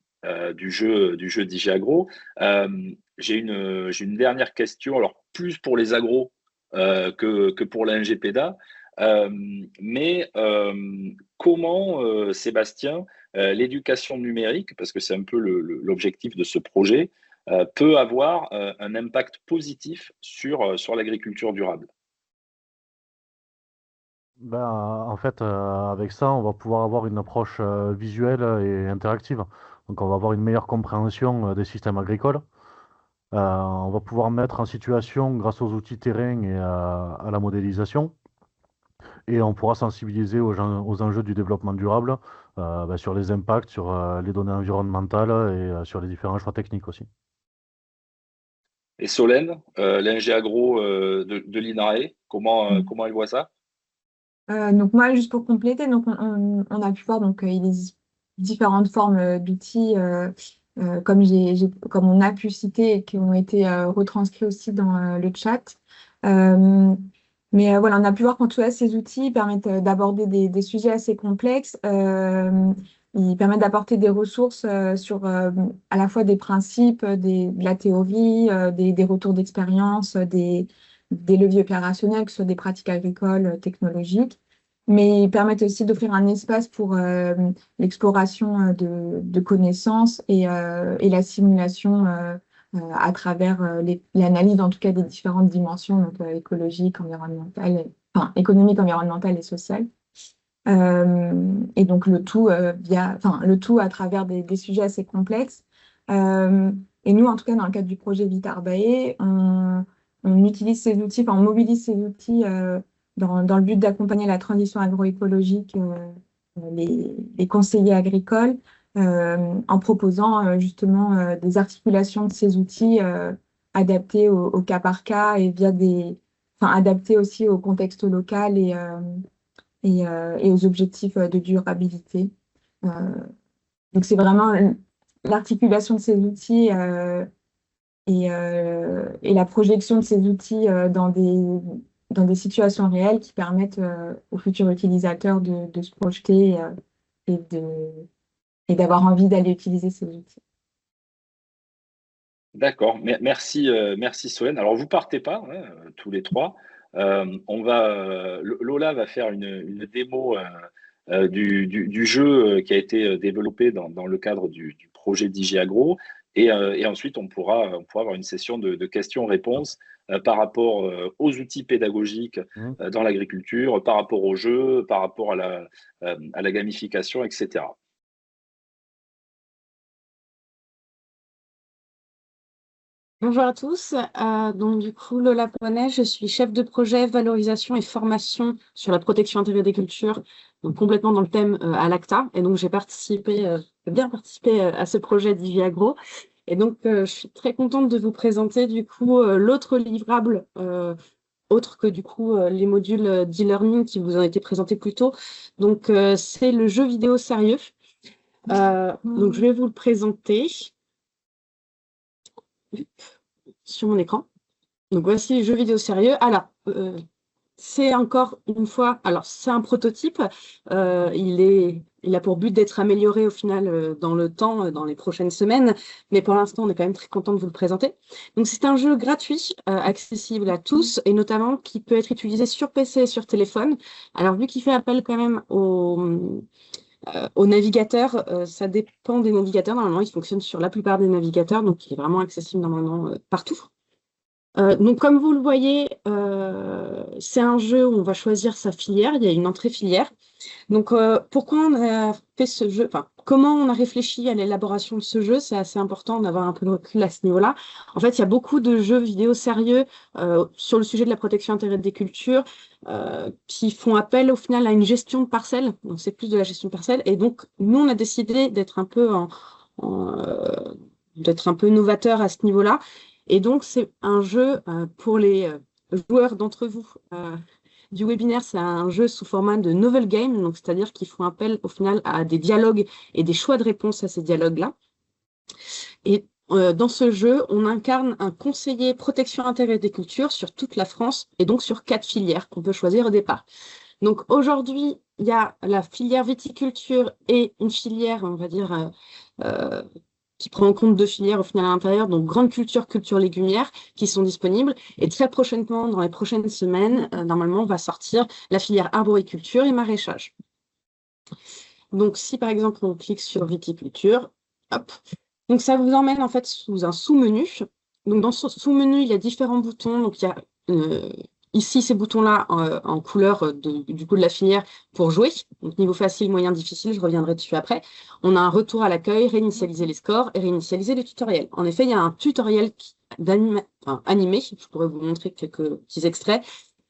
du jeu DigiAgro, j'ai une dernière question, alors plus pour les agros que pour la NGPEDA. Mais comment, Sébastien, l'éducation numérique, parce que c'est un peu l'objectif de ce projet, peut avoir un impact positif sur l'agriculture durable? Ben, en fait, avec ça, on va pouvoir avoir une approche visuelle et interactive. Donc, on va avoir une meilleure compréhension des systèmes agricoles. On va pouvoir mettre en situation, grâce aux outils terrain et à la modélisation, et on pourra sensibiliser aux enjeux du développement durable, sur les impacts, sur les données environnementales et sur les différents choix techniques aussi. Et Solène, l'ingé agro de l'INRAE, comment elle voit ça? Donc moi, juste pour compléter, donc on a pu voir donc il existe différentes formes d'outils comme on a pu citer et qui ont été retranscrits aussi dans le chat. Mais voilà, on a pu voir qu'en tout cas, ces outils permettent d'aborder des sujets assez complexes. Ils permettent d'apporter des ressources sur à la fois des principes, de la théorie, des retours d'expérience, des leviers opérationnels, que ce soit des pratiques agricoles, technologiques, mais ils permettent aussi d'offrir un espace pour l'exploration de connaissances et la simulation à travers l'analyse, en tout cas, des différentes dimensions, donc écologique, environnementale, enfin, économique, environnementale et sociale. Et donc le tout le tout à travers des sujets assez complexes. Et nous, en tout cas, dans le cadre du projet Vita Arbae, on utilise ces outils, enfin, on mobilise ces outils dans le but d'accompagner la transition agroécologique, les conseillers agricoles, en proposant justement des articulations de ces outils adaptés au cas par cas et adaptés aussi au contexte local et aux objectifs de durabilité. Donc c'est vraiment l'articulation de ces outils et la projection de ces outils dans des situations réelles qui permettent aux futurs utilisateurs de se projeter et d'avoir envie d'aller utiliser ces outils. D'accord, merci Solène. Alors vous partez pas, hein, tous les trois. Lola va faire une démo du jeu qui a été développé dans le cadre du projet DigiAgro. Et ensuite, on pourra avoir une session de questions-réponses par rapport aux outils pédagogiques dans l'agriculture, par rapport au jeu, par rapport à la gamification, etc. Bonjour à tous. Donc du coup, Lola Poney, je suis chef de projet valorisation et formation sur la protection intégrée des cultures, donc complètement dans le thème à l'ACTA. Et donc j'ai bien participé à ce projet DigiAgro. Et donc je suis très contente de vous présenter du coup l'autre livrable, autre que du coup les modules d'e-learning qui vous ont été présentés plus tôt. Donc c'est le jeu vidéo sérieux. Donc je vais vous le présenter sur mon écran. Donc voici les jeux vidéo sérieux. Alors, c'est encore une fois, alors c'est un prototype, il a pour but d'être amélioré au final dans le temps, dans les prochaines semaines, mais pour l'instant on est quand même très content de vous le présenter. Donc c'est un jeu gratuit, accessible à tous et notamment qui peut être utilisé sur PC et sur téléphone. Alors vu qu'il fait appel quand même au navigateur, ça dépend des navigateurs, normalement il fonctionne sur la plupart des navigateurs, donc il est vraiment accessible normalement partout. Donc, comme vous le voyez, c'est un jeu où on va choisir sa filière. Il y a une entrée filière. Donc, pourquoi on a fait ce jeu, enfin, comment on a réfléchi à l'élaboration de ce jeu, c'est assez important d'avoir un peu de recul à ce niveau-là. En fait, il y a beaucoup de jeux vidéo sérieux sur le sujet de la protection intégrée des cultures qui font appel au final à une gestion de parcelles. Donc, c'est plus de la gestion de parcelles. Et donc, nous, on a décidé d'être un peu d'être un peu novateur à ce niveau-là. Et donc, c'est un jeu pour les joueurs d'entre vous du webinaire, c'est un jeu sous format de novel game, donc c'est-à-dire qu'ils font appel au final à des dialogues et des choix de réponse à ces dialogues-là. Et dans ce jeu, on incarne un conseiller protection intérêt des cultures sur toute la France et donc sur 4 filières qu'on peut choisir au départ. Donc aujourd'hui, il y a la filière viticulture et une filière, on va dire, qui prend en compte 2 filières au final à l'intérieur, donc grande culture, culture légumière, qui sont disponibles. Et très prochainement, dans les prochaines semaines, normalement, on va sortir la filière arboriculture et maraîchage. Donc, si par exemple, on clique sur viticulture, hop, donc ça vous emmène en fait sous un sous-menu. Donc, dans ce sous-menu, il y a différents boutons. Donc, il y a ici, ces boutons-là en couleur du coup de la filière pour jouer. Donc, niveau facile, moyen, difficile, je reviendrai dessus après. On a un retour à l'accueil, réinitialiser les scores et réinitialiser les tutoriels. En effet, il y a un tutoriel animé, je pourrais vous montrer quelques petits extraits,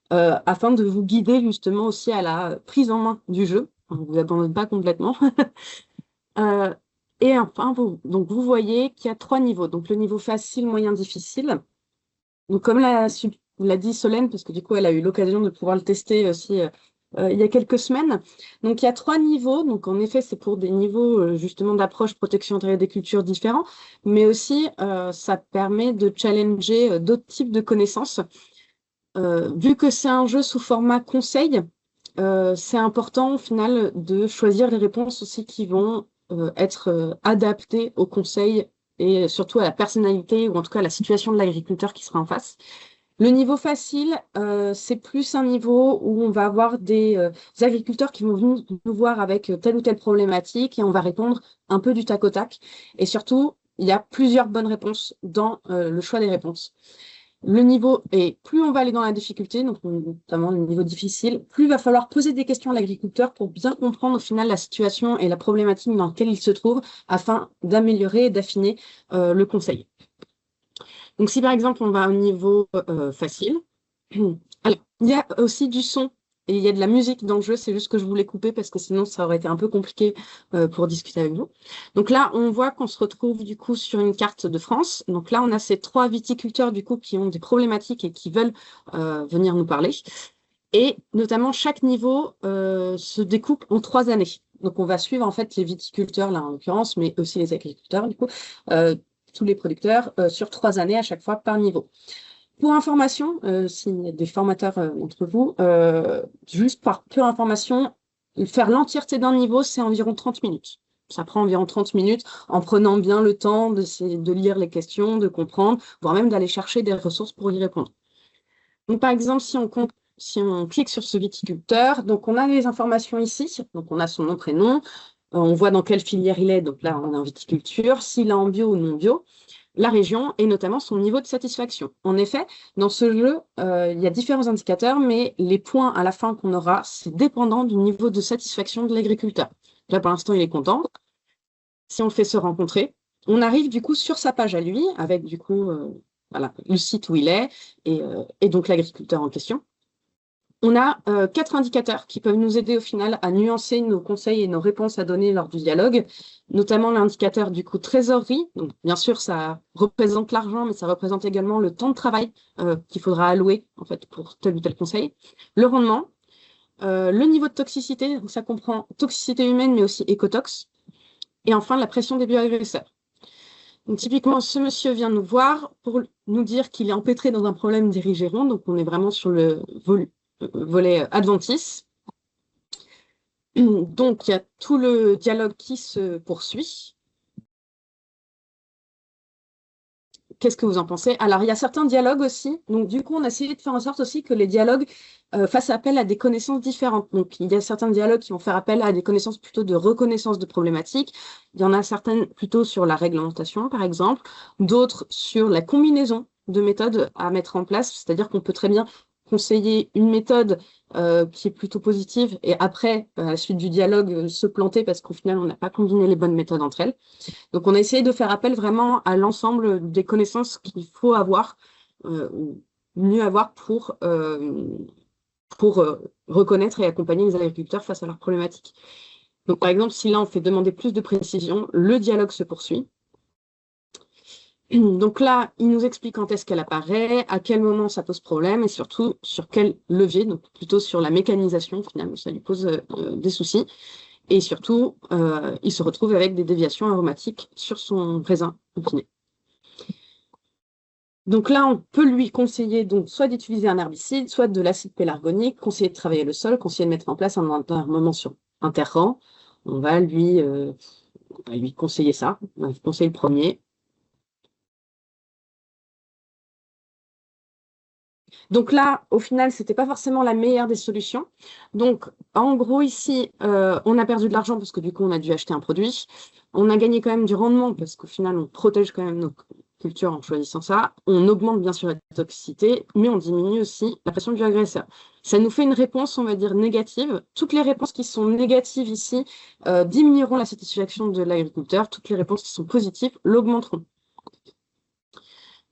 afin de vous guider justement aussi à la prise en main du jeu. On ne vous abandonne pas complètement. Et enfin, vous voyez qu'il y a 3 niveaux. Donc, le niveau facile, moyen, difficile. Donc, comme l'a dit Solène, parce que du coup, elle a eu l'occasion de pouvoir le tester aussi il y a quelques semaines. Donc, il y a 3 niveaux. Donc, en effet, c'est pour des niveaux justement d'approche protection intérieure des cultures différents, mais aussi, ça permet de challenger d'autres types de connaissances. Vu que c'est un jeu sous format conseil, c'est important au final de choisir les réponses aussi qui vont être adaptées au conseil et surtout à la personnalité ou en tout cas à la situation de l'agriculteur qui sera en face. Le niveau facile, c'est plus un niveau où on va avoir des agriculteurs qui vont venir nous voir avec telle ou telle problématique et on va répondre un peu du tac au tac. Et surtout, il y a plusieurs bonnes réponses dans le choix des réponses. Le niveau, et plus on va aller dans la difficulté, donc notamment le niveau difficile, plus il va falloir poser des questions à l'agriculteur pour bien comprendre au final la situation et la problématique dans laquelle il se trouve afin d'améliorer et d'affiner le conseil. Donc, si par exemple, on va au niveau facile, alors, il y a aussi du son et il y a de la musique dans le jeu, c'est juste que je voulais couper parce que sinon, ça aurait été un peu compliqué pour discuter avec vous. Donc là, on voit qu'on se retrouve du coup sur une carte de France. Donc là, on a ces 3 viticulteurs du coup qui ont des problématiques et qui veulent venir nous parler. Et notamment, chaque niveau se découpe en 3 années. Donc, on va suivre en fait les viticulteurs, là en l'occurrence, mais aussi les agriculteurs du coup, tous les producteurs sur 3 années à chaque fois par niveau. Pour information, s'il y a des formateurs entre vous, juste par pure information, faire l'entièreté d'un niveau, c'est environ 30 minutes. Ça prend environ 30 minutes en prenant bien le temps de lire les questions, de comprendre, voire même d'aller chercher des ressources pour y répondre. Donc, par exemple, si on clique sur ce viticulteur, donc on a les informations ici, donc on a son nom, prénom, on voit dans quelle filière il est, donc là on est en viticulture, s'il est en bio ou non bio, la région et notamment son niveau de satisfaction. En effet, dans ce jeu, il y a différents indicateurs, mais les points à la fin qu'on aura, c'est dépendant du niveau de satisfaction de l'agriculteur. Là, pour l'instant, il est content. Si on le fait se rencontrer, on arrive du coup sur sa page à lui, avec du coup voilà, le site où il est et donc l'agriculteur en question. On a 4 indicateurs qui peuvent nous aider au final à nuancer nos conseils et nos réponses à donner lors du dialogue, notamment l'indicateur du coût trésorerie. Donc, bien sûr, ça représente l'argent, mais ça représente également le temps de travail qu'il faudra allouer en fait, pour tel ou tel conseil. Le rendement, le niveau de toxicité, donc ça comprend toxicité humaine, mais aussi écotox. Et enfin, la pression des bioagresseurs. Donc, typiquement, ce monsieur vient nous voir pour nous dire qu'il est empêtré dans un problème d'érigéron. Donc, on est vraiment sur le volet Adventis. Donc, il y a tout le dialogue qui se poursuit. Qu'est-ce que vous en pensez? Alors, il y a certains dialogues aussi. Donc, du coup, on a essayé de faire en sorte aussi que les dialogues fassent appel à des connaissances différentes. Donc, il y a certains dialogues qui vont faire appel à des connaissances plutôt de reconnaissance de problématiques. Il y en a certaines plutôt sur la réglementation, par exemple. D'autres sur la combinaison de méthodes à mettre en place. C'est-à-dire qu'on peut très bien conseiller une méthode qui est plutôt positive et après, à la suite du dialogue, se planter parce qu'au final, on n'a pas combiné les bonnes méthodes entre elles. Donc, on a essayé de faire appel vraiment à l'ensemble des connaissances qu'il faut avoir, ou mieux avoir pour reconnaître et accompagner les agriculteurs face à leurs problématiques. Donc, par exemple, si là, on fait demander plus de précision, le dialogue se poursuit. Donc là, il nous explique quand est-ce qu'elle apparaît, à quel moment ça pose problème et surtout sur quel levier, donc plutôt sur la mécanisation, finalement, ça lui pose des soucis. Et surtout, il se retrouve avec des déviations aromatiques sur son raisin opiné. Donc là, on peut lui conseiller donc soit d'utiliser un herbicide, soit de l'acide pélargonique, conseiller de travailler le sol, conseiller de mettre en place un armement sur interrant. On va lui conseiller ça, on va lui conseiller le premier. Donc là, au final, ce n'était pas forcément la meilleure des solutions. Donc, en gros, ici, on a perdu de l'argent parce que du coup, on a dû acheter un produit. On a gagné quand même du rendement parce qu'au final, on protège quand même nos cultures en choisissant ça. On augmente bien sûr la toxicité, mais on diminue aussi la pression du agresseur. Ça nous fait une réponse, on va dire, négative. Toutes les réponses qui sont négatives ici diminueront la satisfaction de l'agriculteur. Toutes les réponses qui sont positives l'augmenteront.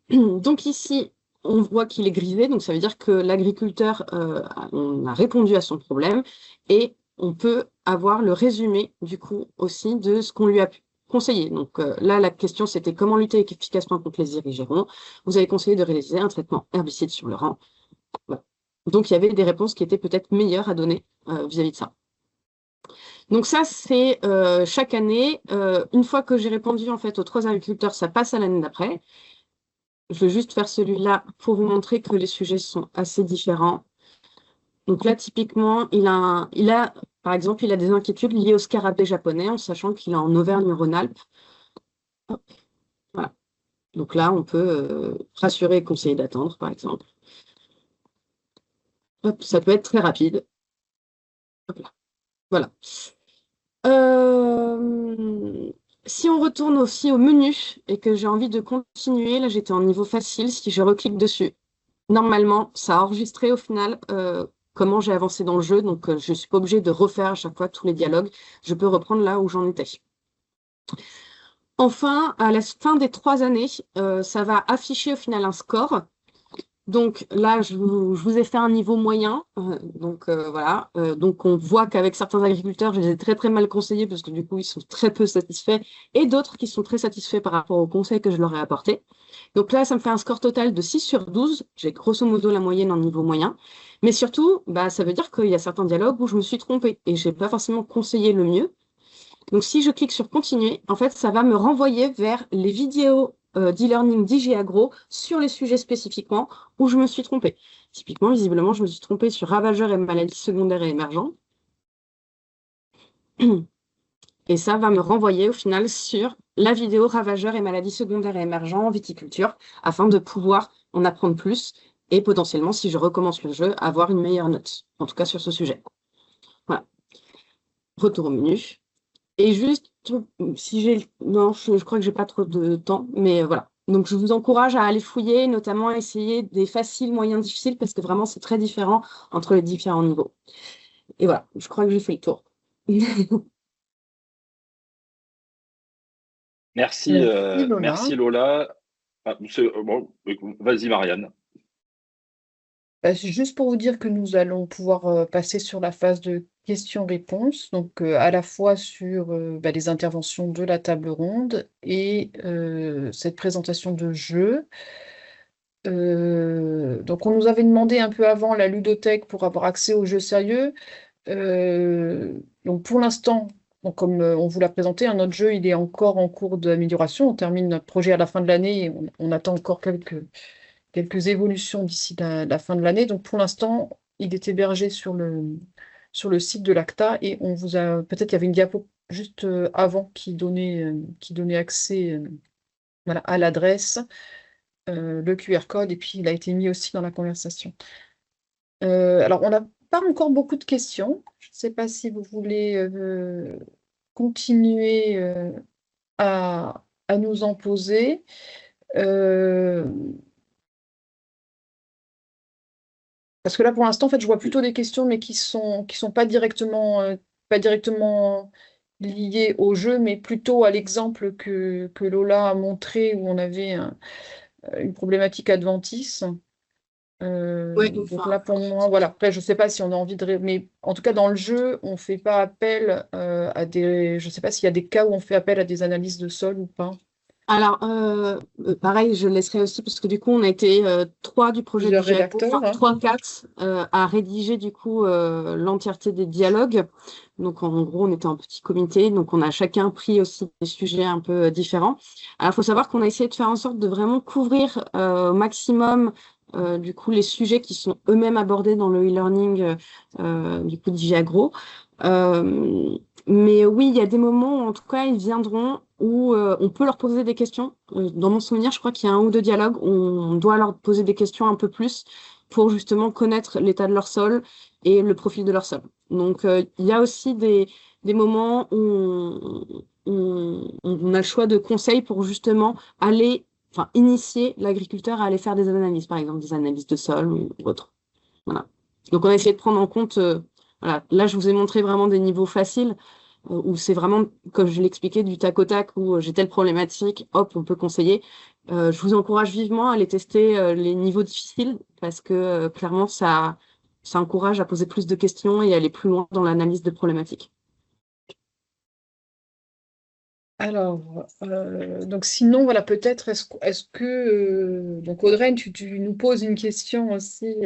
Donc ici, on voit qu'il est grisé, donc ça veut dire que l'agriculteur on a répondu à son problème et on peut avoir le résumé du coup aussi de ce qu'on lui a conseillé. Donc là, la question c'était comment lutter efficacement contre les irrigérons. Vous avez conseillé de réaliser un traitement herbicide sur le rang. Voilà. Donc il y avait des réponses qui étaient peut-être meilleures à donner vis-à-vis de ça. Donc ça, c'est chaque année. Une fois que j'ai répondu en fait aux 3 agriculteurs, ça passe à l'année d'après. Je vais juste faire celui-là pour vous montrer que les sujets sont assez différents. Donc là, typiquement, par exemple, il a des inquiétudes liées au scarabée japonais, en sachant qu'il est en Auvergne-Rhône-Alpes. Voilà. Donc là, on peut rassurer et conseiller d'attendre, par exemple. Hop, ça peut être très rapide. Hop là. Voilà. Si on retourne aussi au menu et que j'ai envie de continuer, là j'étais en niveau facile, si je reclique dessus, normalement ça a enregistré au final comment j'ai avancé dans le jeu, donc je ne suis pas obligée de refaire à chaque fois tous les dialogues, je peux reprendre là où j'en étais. Enfin, à la fin des 3 années, ça va afficher au final un score. Donc là, je vous ai fait un niveau moyen. Voilà. Donc on voit qu'avec certains agriculteurs, je les ai très très mal conseillés parce que du coup, ils sont très peu satisfaits et d'autres qui sont très satisfaits par rapport aux conseils que je leur ai apportés. Donc là, ça me fait un score total de 6 sur 12. J'ai grosso modo la moyenne en niveau moyen. Mais surtout, ça veut dire qu'il y a certains dialogues où je me suis trompée et je n'ai pas forcément conseillé le mieux. Donc si je clique sur continuer, en fait, ça va me renvoyer vers les vidéos d'e-learning d'IGAgro sur les sujets spécifiquement où je me suis trompée. Typiquement, visiblement, je me suis trompée sur ravageurs et maladies secondaires et émergents. Et ça va me renvoyer au final sur la vidéo ravageurs et maladies secondaires et émergents en viticulture afin de pouvoir en apprendre plus et potentiellement, si je recommence le jeu, avoir une meilleure note, en tout cas sur ce sujet. Voilà. Retour au menu. Et juste, si j'ai... Non, je crois que j'ai pas trop de temps, mais voilà. Donc, je vous encourage à aller fouiller, notamment à essayer des faciles, moyens, difficiles, parce que vraiment, c'est très différent entre les différents niveaux. Et voilà, je crois que j'ai fait le tour. Merci, Lola. merci Lola. Ah, bon, vas-y Marianne. C'est juste pour vous dire que nous allons pouvoir passer sur la phase de questions-réponses, donc à la fois sur les interventions de la table ronde et cette présentation de jeu. Donc on nous avait demandé un peu avant la ludothèque pour avoir accès aux jeux sérieux. Donc pour l'instant, comme on vous l'a présenté, notre jeu il est encore en cours d'amélioration. On termine notre projet à la fin de l'année et on attend encore quelques évolutions d'ici la fin de l'année. Donc pour l'instant, il est hébergé sur le site de l'ACTA et on vous a peut-être il y avait une diapo juste avant qui donnait accès voilà, à l'adresse, le QR code, et puis il a été mis aussi dans la conversation. Alors, on n'a pas encore beaucoup de questions. Je ne sais pas si vous voulez continuer à nous en poser. Parce que là, pour l'instant, en fait, je vois plutôt des questions, mais qui sont pas directement liées au jeu, mais plutôt à l'exemple que Lola a montré, où on avait une problématique adventice. Ouais, Donc enfin, là, pour moi, voilà. Après, je ne sais pas si on a envie de... Mais en tout cas, dans le jeu, on ne fait pas appel à des... Je ne sais pas s'il y a des cas où on fait appel à des analyses de sol ou pas. alors, pareil, je laisserai aussi parce que du coup, on a été 3 du projet Plusieurs DigiAgro, rédacteurs, enfin hein. 3-4 à rédiger du coup l'entièreté des dialogues. Donc, en gros, on était en petit comité, donc on a chacun pris aussi des sujets un peu différents. Alors, il faut savoir qu'on a essayé de faire en sorte de vraiment couvrir au maximum du coup les sujets qui sont eux-mêmes abordés dans le e-learning du coup DigiAgro. Mais oui, il y a des moments où, en tout cas, ils viendront où on peut leur poser des questions. Dans mon souvenir, je crois qu'il y a 1 ou 2 dialogues où on doit leur poser des questions un peu plus pour justement connaître l'état de leur sol et le profil de leur sol. Donc, il y a aussi des moments où on a le choix de conseils pour justement initier l'agriculteur à aller faire des analyses, par exemple des analyses de sol ou autre. Voilà. Donc, on a essayé de prendre en compte, voilà. Là, je vous ai montré vraiment des niveaux faciles, où c'est vraiment, comme je l'expliquais, du tac au tac, où j'ai telle problématique, hop, on peut conseiller. Je vous encourage vivement à aller tester les niveaux difficiles, parce que clairement, ça encourage à poser plus de questions et aller plus loin dans l'analyse de problématiques. Alors, donc sinon, voilà, peut-être, est-ce que donc Audrey, tu nous poses une question aussi,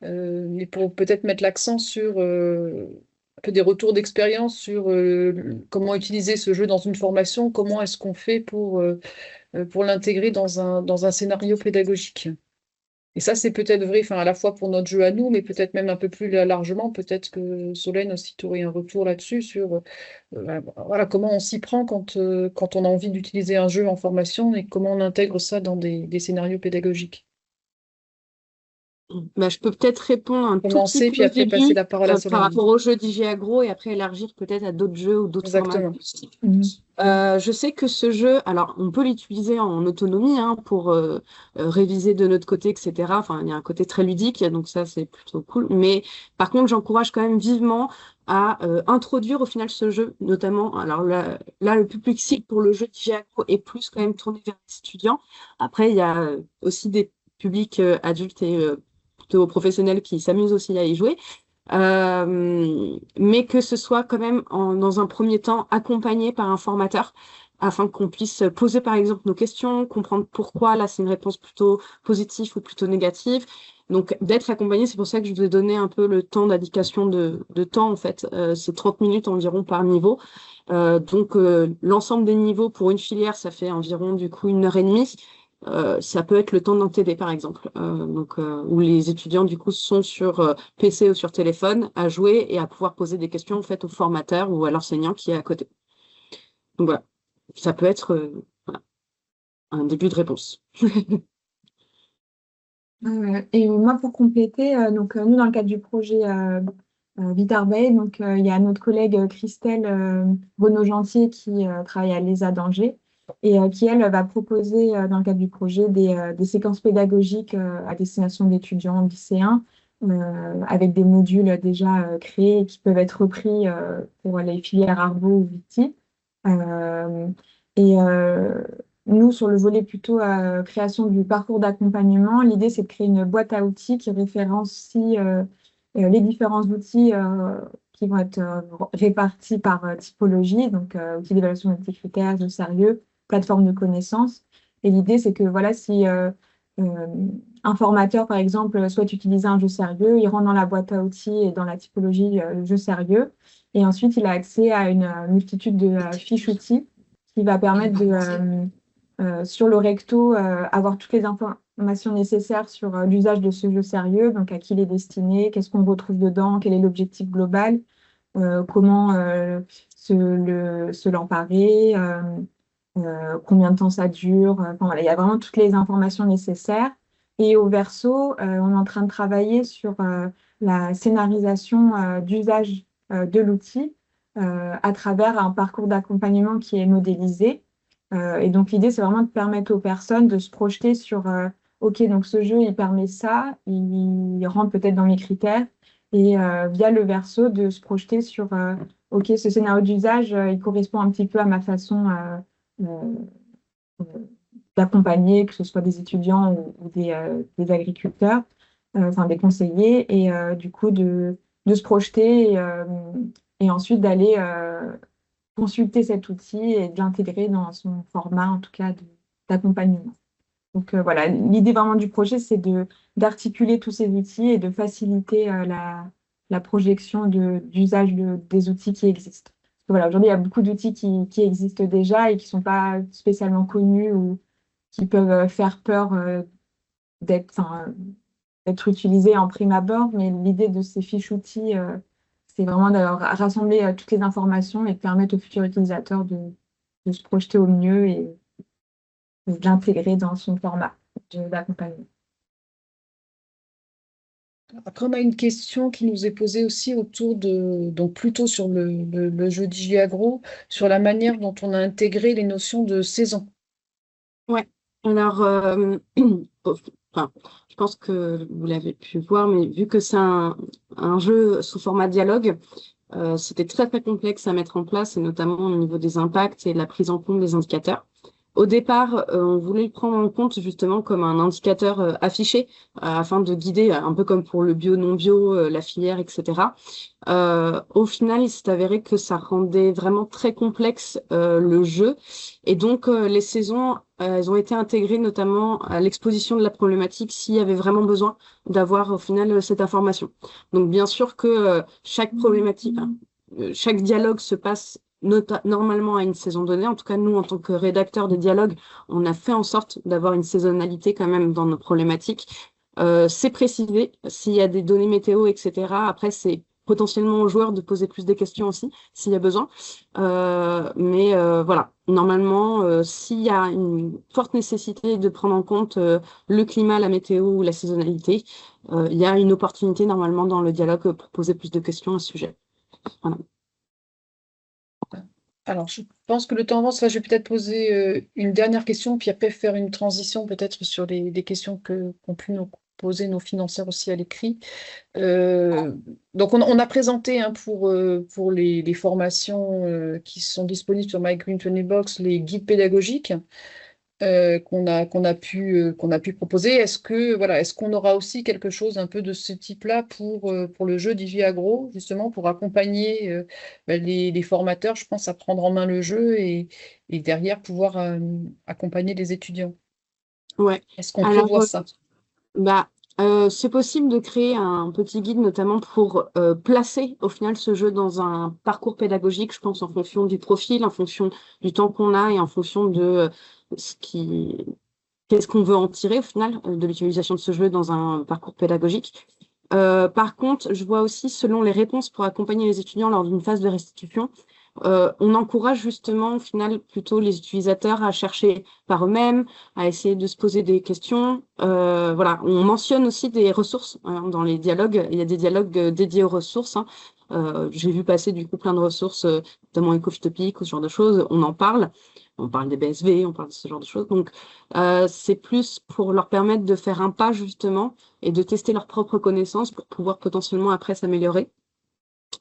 mais pour peut-être mettre l'accent sur un peu des retours d'expérience sur comment utiliser ce jeu dans une formation, comment est-ce qu'on fait pour l'intégrer dans un scénario pédagogique. Et ça, c'est peut-être vrai, à la fois pour notre jeu à nous, mais peut-être même un peu plus largement, peut-être que Solène aussi, tu aurais un retour là-dessus sur voilà, comment on s'y prend quand on a envie d'utiliser un jeu en formation et comment on intègre ça dans des scénarios pédagogiques. Bah, je peux peut-être répondre un tout petit Commencer, peu puis au après passer début la parole à par Solène. rapport au jeu DigiAgro et après élargir peut-être à d'autres jeux ou d'autres formats. Exactement. Je sais que ce jeu, alors on peut l'utiliser en autonomie pour réviser de notre côté, etc. Enfin, il y a un côté très ludique, donc ça c'est plutôt cool. Mais par contre, j'encourage quand même vivement à introduire au final ce jeu, notamment. Alors là, le public cible pour le jeu DigiAgro est plus quand même tourné vers les étudiants. Après, il y a aussi des publics adultes et plutôt professionnels qui s'amusent aussi à y jouer. Mais que ce soit quand même dans un premier temps accompagné par un formateur afin qu'on puisse poser par exemple nos questions, comprendre pourquoi là c'est une réponse plutôt positive ou plutôt négative. Donc d'être accompagné, c'est pour ça que je vous ai donné un peu le temps d'indication de temps en fait. C'est 30 minutes environ par niveau. Donc l'ensemble des niveaux pour une filière, ça fait environ du coup 1 heure et demie. Ça peut être le temps d'un TD, par exemple, où les étudiants, du coup, sont sur PC ou sur téléphone à jouer et à pouvoir poser des questions en fait, au formateur ou à l'enseignant qui est à côté. Donc voilà, ça peut être voilà, un début de réponse. Et moi, pour compléter, donc nous, dans le cadre du projet Vitarbay, donc il y a notre collègue Christelle Renaud-Gentier qui travaille à l'ESA d'Angers et qui, elle, va proposer dans le cadre du projet des séquences pédagogiques à destination d'étudiants lycéens avec des modules déjà créés et qui peuvent être repris pour les filières Arbo ou Viti. Et nous, sur le volet plutôt création du parcours d'accompagnement, l'idée, c'est de créer une boîte à outils qui référencie les différents outils qui vont être répartis par typologie, donc outils d'évaluation multicritères, de sérieux, plateforme de connaissances. Et l'idée, c'est que voilà, si un formateur, par exemple, souhaite utiliser un jeu sérieux, il rentre dans la boîte à outils et dans la typologie jeu sérieux. Et ensuite, il a accès à une multitude de fiches outils qui va permettre Sur le recto, avoir toutes les informations nécessaires sur l'usage de ce jeu sérieux, donc à qui il est destiné, qu'est-ce qu'on retrouve dedans, quel est l'objectif global, comment se l'emparer, combien de temps ça dure. Enfin, voilà, il y a vraiment toutes les informations nécessaires. Et au verso, on est en train de travailler sur la scénarisation d'usage de l'outil à travers un parcours d'accompagnement qui est modélisé. Et donc, l'idée, c'est vraiment de permettre aux personnes de se projeter sur OK, donc ce jeu, il permet ça, il rentre peut-être dans mes critères. Et via le verso, de se projeter sur OK, ce scénario d'usage, il correspond un petit peu à ma façon euh, d'accompagner, que ce soit des étudiants ou des agriculteurs, enfin des conseillers, et du coup de se projeter et ensuite d'aller consulter cet outil et de l'intégrer dans son format, en tout cas, d'accompagnement. Donc voilà, l'idée vraiment du projet, c'est d'articuler tous ces outils et de faciliter la projection d'usage des outils qui existent. Parce que voilà, aujourd'hui, il y a beaucoup d'outils qui existent déjà et qui ne sont pas spécialement connus ou qui peuvent faire peur d'être utilisés en prime abord, mais l'idée de ces fiches outils, c'est vraiment de rassembler toutes les informations et de permettre aux futurs utilisateurs de se projeter au mieux et de l'intégrer dans son format d'accompagnement. Après, on a une question qui nous est posée aussi autour donc plutôt sur le jeu DigiAgro, sur la manière dont on a intégré les notions de saison. Ouais, alors, enfin, je pense que vous l'avez pu voir, mais vu que c'est un jeu sous format dialogue, c'était très très complexe à mettre en place, et notamment au niveau des impacts et de la prise en compte des indicateurs. Au départ, on voulait le prendre en compte justement comme un indicateur affiché afin de guider, un peu comme pour le bio, non bio, la filière, etc. Au final, il s'est avéré que ça rendait vraiment très complexe le jeu. Et donc, les saisons, elles ont été intégrées notamment à l'exposition de la problématique s'il y avait vraiment besoin d'avoir au final cette information. Donc, bien sûr que chaque problématique, chaque dialogue se passe normalement à une saison donnée. En tout cas, nous, en tant que rédacteurs des dialogues, on a fait en sorte d'avoir une saisonnalité quand même dans nos problématiques. C'est précisé s'il y a des données météo, etc. Après, c'est potentiellement aux joueurs de poser plus des questions aussi, s'il y a besoin. Mais voilà, normalement, s'il y a une forte nécessité de prendre en compte le climat, la météo ou la saisonnalité, il y a une opportunité normalement dans le dialogue pour poser plus de questions à ce sujet. Voilà. Alors, je pense que le temps avance. Là, je vais peut-être poser une dernière question, puis après faire une transition peut-être sur les questions qu'ont pu nous poser nos financeurs aussi à l'écrit. Donc, on a présenté pour les formations qui sont disponibles sur My Green 20 Box, les guides pédagogiques qu'on a pu proposer. Est-ce qu'on aura aussi quelque chose un peu de ce type-là pour le jeu DigiAgro, justement, pour accompagner les formateurs, je pense, à prendre en main le jeu et derrière pouvoir accompagner les étudiants? Ouais. Est-ce qu'on Alors, prévoit ça? c'est possible de créer un petit guide, notamment pour placer au final ce jeu dans un parcours pédagogique, je pense, en fonction du profil, en fonction du temps qu'on a et en fonction de qu'est-ce qu'on veut en tirer au final de l'utilisation de ce jeu dans un parcours pédagogique. Par contre, je vois aussi, selon les réponses pour accompagner les étudiants lors d'une phase de restitution, on encourage justement au final plutôt les utilisateurs à chercher par eux-mêmes, à essayer de se poser des questions. Voilà, on mentionne aussi des ressources dans les dialogues. Il y a des dialogues dédiés aux ressources. J'ai vu passer du coup plein de ressources, notamment Ecofitopic ou ce genre de choses. On en parle. On parle des BSV, on parle de ce genre de choses. Donc, c'est plus pour leur permettre de faire un pas justement et de tester leurs propres connaissances pour pouvoir potentiellement après s'améliorer.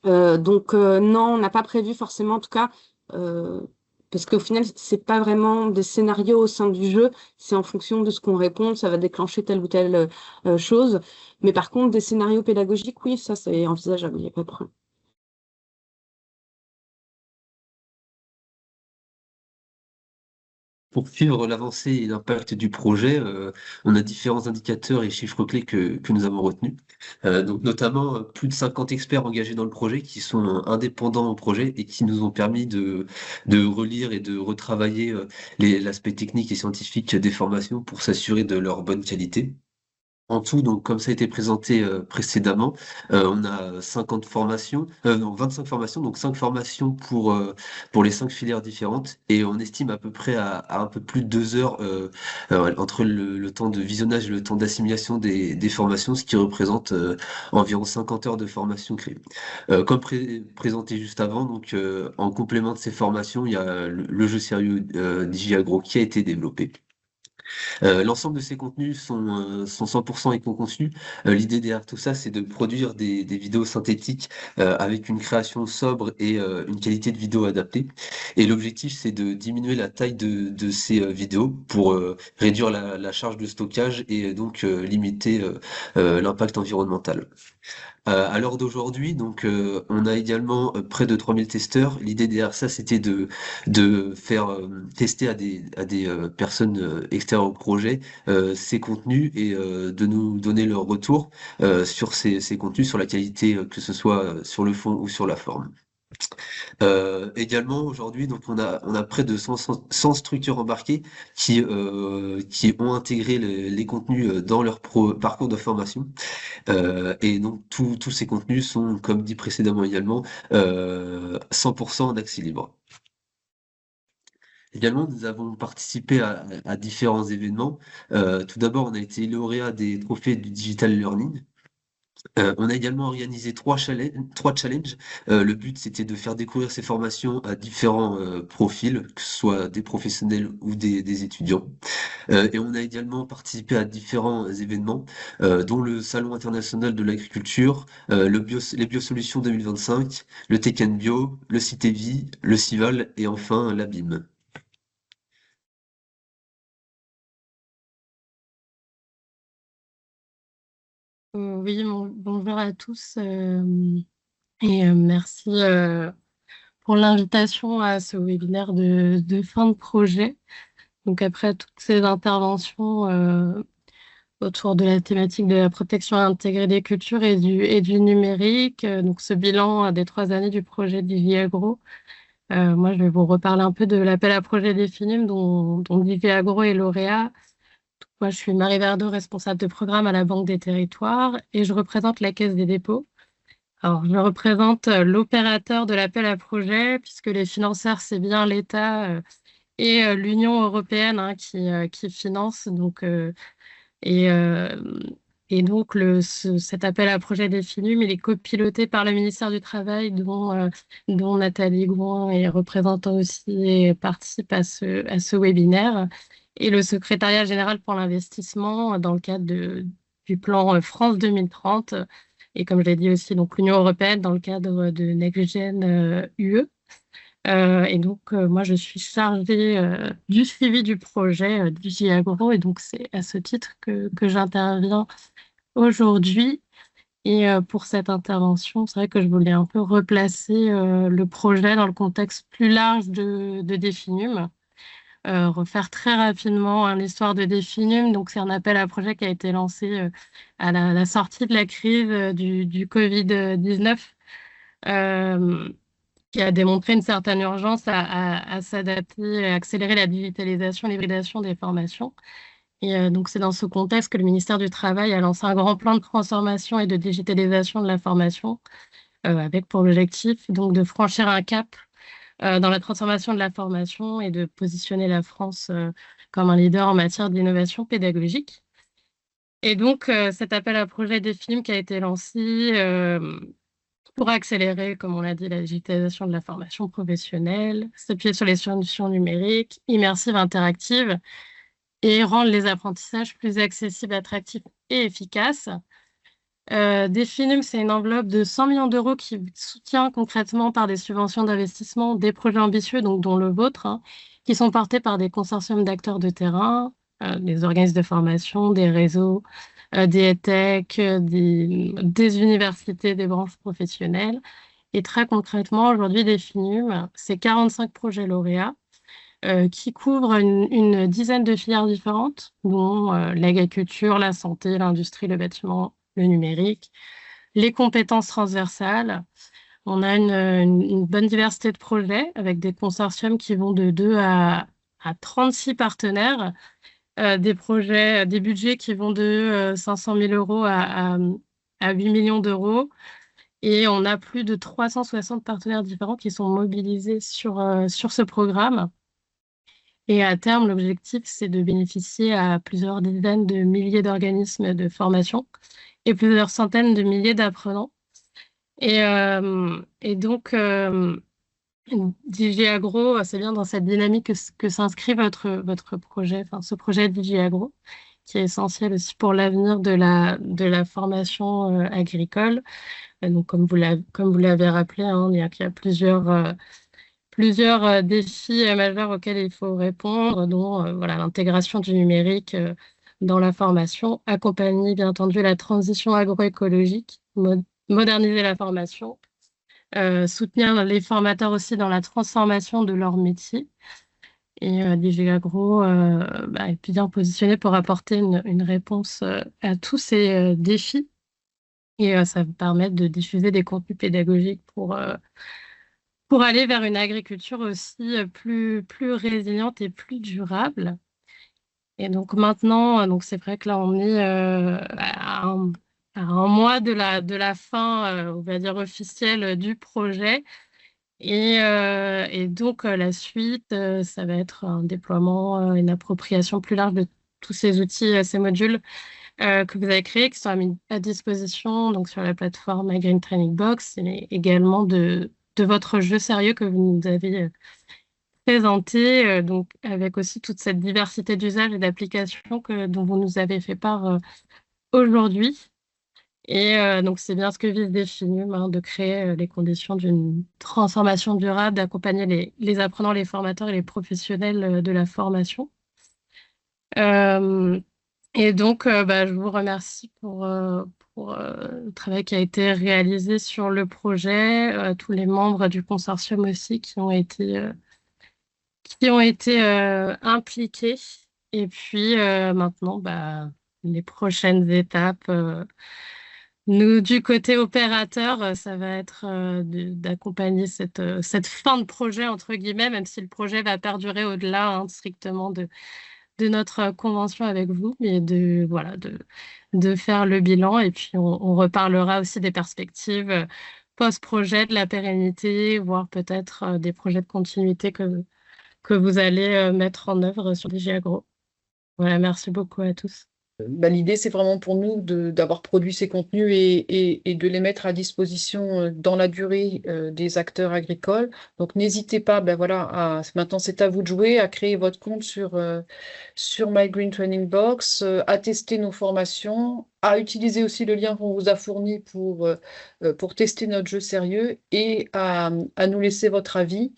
Donc non, on n'a pas prévu forcément, en tout cas, parce qu'au final, c'est pas vraiment des scénarios au sein du jeu, c'est en fonction de ce qu'on répond, ça va déclencher telle ou telle chose. Mais par contre, des scénarios pédagogiques, oui, ça c'est envisageable, il n'y a pas de problème. pour suivre l'avancée et l'impact du projet, on a différents indicateurs et chiffres clés que nous avons retenus. Donc notamment plus de 50 experts engagés dans le projet qui sont indépendants au projet et qui nous ont permis de relire et de retravailler l'aspect technique et scientifique des formations pour s'assurer de leur bonne qualité. En tout, donc, comme ça a été présenté précédemment, on a 50 formations, non, 25 formations, donc 5 formations pour les 5 filières différentes, et on estime à peu près à un peu plus de 2 heures entre le temps de visionnage et le temps d'assimilation des formations, ce qui représente environ 50 heures de formation créée. Comme présenté juste avant, donc en complément de ces formations, il y a le jeu sérieux DigiAgro qui a été développé. L'ensemble de ces contenus sont 100% éco-conçus. L'idée derrière tout ça, c'est de produire des vidéos synthétiques avec une création sobre et une qualité de vidéo adaptée. Et l'objectif, c'est de diminuer la taille de ces vidéos pour réduire la charge de stockage et donc limiter l'impact environnemental. À l'heure d'aujourd'hui, donc, on a également près de 3000 testeurs. L'idée derrière ça, c'était de faire tester à des personnes extérieures au projet ces contenus et de nous donner leur retour sur ces contenus, sur la qualité, que ce soit sur le fond ou sur la forme. Également aujourd'hui, donc on a près de 100 structures embarquées qui ont intégré les contenus dans leur parcours de formation. Et donc tous ces contenus sont, comme dit précédemment également, 100% en accès libre. Également, nous avons participé à différents événements. Tout d'abord, on a été lauréat des trophées du Digital Learning. On a également organisé 3 challenges. Le but, c'était de faire découvrir ces formations à différents profils, que ce soit des professionnels ou des étudiants. Et on a également participé à différents événements, dont le Salon international de l'agriculture, les Biosolutions 2025, le Tech and Bio, le CITEVI, le CIVAL et enfin l'ABIM. Oui, bonjour à tous et merci pour l'invitation à ce webinaire de fin de projet. Donc après toutes ces interventions autour de la thématique de la protection intégrée des cultures et du numérique, donc ce bilan des 3 années du projet DigiAgro, moi je vais vous reparler un peu de l'appel à projet des FINUM dont DigiAgro est lauréat. Moi, je suis Marie Verdeau, responsable de programme à la Banque des Territoires et je représente la Caisse des dépôts. Alors, je représente l'opérateur de l'appel à projet puisque les financeurs, c'est bien l'État et l'Union européenne qui finance. Donc, et donc, cet appel à projet des FINUM, il est copiloté par le ministère du Travail dont Nathalie Gouin est représentant aussi et participe à ce webinaire. Et le secrétariat général pour l'investissement dans le cadre du plan France 2030 et comme je l'ai dit aussi donc l'Union européenne dans le cadre de NextGen UE. Et donc moi je suis chargée du suivi du projet DigiAgro et donc c'est à ce titre que j'interviens aujourd'hui. Et pour cette intervention, c'est vrai que je voulais un peu replacer le projet dans le contexte plus large de DeFiNUM. Refaire très rapidement l'histoire de DeFiNUM. Donc, c'est un appel à projet qui a été lancé à la sortie de la crise du Covid-19, qui a démontré une certaine urgence à s'adapter et à accélérer la digitalisation et l'hybridation des formations. Et donc, c'est dans ce contexte que le ministère du Travail a lancé un grand plan de transformation et de digitalisation de la formation, avec pour objectif donc, de franchir un cap dans la transformation de la formation et de positionner la France comme un leader en matière d'innovation pédagogique. Et donc, cet appel à projet des films qui a été lancé pour accélérer, comme on l'a dit, la digitalisation de la formation professionnelle, s'appuyer sur les solutions numériques, immersives, interactives, et rendre les apprentissages plus accessibles, attractifs et efficaces. DeFiNUM, c'est une enveloppe de 100 millions d'euros qui soutient concrètement par des subventions d'investissement des projets ambitieux, donc dont le vôtre, qui sont portés par des consortiums d'acteurs de terrain, des organismes de formation, des réseaux, des EdTech, des universités, des branches professionnelles. Et très concrètement, aujourd'hui, DeFiNUM, c'est 45 projets lauréats qui couvre une dizaine de filières différentes, dont l'agriculture, la santé, l'industrie, le bâtiment, le numérique, les compétences transversales. On a une bonne diversité de projets avec des consortiums qui vont de 2 à 36 partenaires, des projets, des budgets qui vont de 500 000 euros à 8 millions d'euros. Et on a plus de 360 partenaires différents qui sont mobilisés sur ce programme. Et à terme, l'objectif, c'est de bénéficier à plusieurs dizaines de milliers d'organismes de formation et plusieurs centaines de milliers d'apprenants. Et donc, DG Agro, c'est bien dans cette dynamique que s'inscrit votre projet, enfin ce projet DG Agro, qui est essentiel aussi pour l'avenir de la formation agricole. Donc, comme vous l'avez rappelé, hein, il y a plusieurs défis majeurs auxquels il faut répondre, dont voilà, l'intégration du numérique dans la formation, accompagner bien entendu la transition agroécologique, moderniser la formation, soutenir les formateurs aussi dans la transformation de leur métier. Et DG Agro est bien positionné pour apporter une réponse à tous ces défis. Et ça va permettre de diffuser des contenus pédagogiques pour aller vers une agriculture aussi plus résiliente et plus durable. Et donc maintenant, c'est vrai que là, on est à un mois de la fin, on va dire, officielle du projet. Et donc, la suite, ça va être un déploiement, une appropriation plus large de tous ces outils, ces modules que vous avez créés, qui sont mis à disposition donc, sur la plateforme Green Training Box, et également de votre jeu sérieux que vous nous avez présenté, donc avec aussi toute cette diversité d'usages et d'applications dont vous nous avez fait part aujourd'hui. Et donc, c'est bien ce que vise Définum, hein, de créer les conditions d'une transformation durable, d'accompagner les apprenants, les formateurs et les professionnels de la formation. Et donc, je vous remercie pour le travail qui a été réalisé sur le projet, tous les membres du consortium aussi qui ont été impliqués. Et puis maintenant, les prochaines étapes, nous, du côté opérateur, ça va être d'accompagner cette fin de projet, entre guillemets, même si le projet va perdurer au-delà, hein, strictement de notre convention avec vous, mais de faire le bilan. Et puis, on reparlera aussi des perspectives post-projet, de la pérennité, voire peut-être des projets de continuité que vous allez mettre en œuvre sur DG Agro. Voilà, merci beaucoup à tous. L'idée, c'est vraiment pour nous d'avoir produit ces contenus et de les mettre à disposition dans la durée des acteurs agricoles. Donc, n'hésitez pas, maintenant c'est à vous de jouer, à créer votre compte sur My Green Training Box, à tester nos formations, à utiliser aussi le lien qu'on vous a fourni pour tester notre jeu sérieux et à nous laisser votre avis.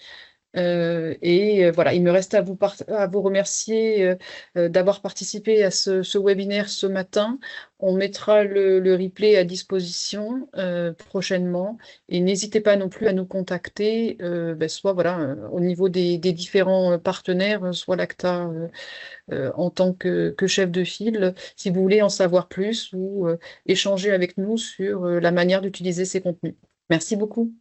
Voilà, il me reste à vous remercier d'avoir participé à ce webinaire ce matin. On mettra le replay à disposition prochainement et n'hésitez pas non plus à nous contacter, soit au niveau des différents partenaires, soit l'ACTA en tant que chef de file, si vous voulez en savoir plus ou échanger avec nous sur la manière d'utiliser ces contenus. Merci beaucoup.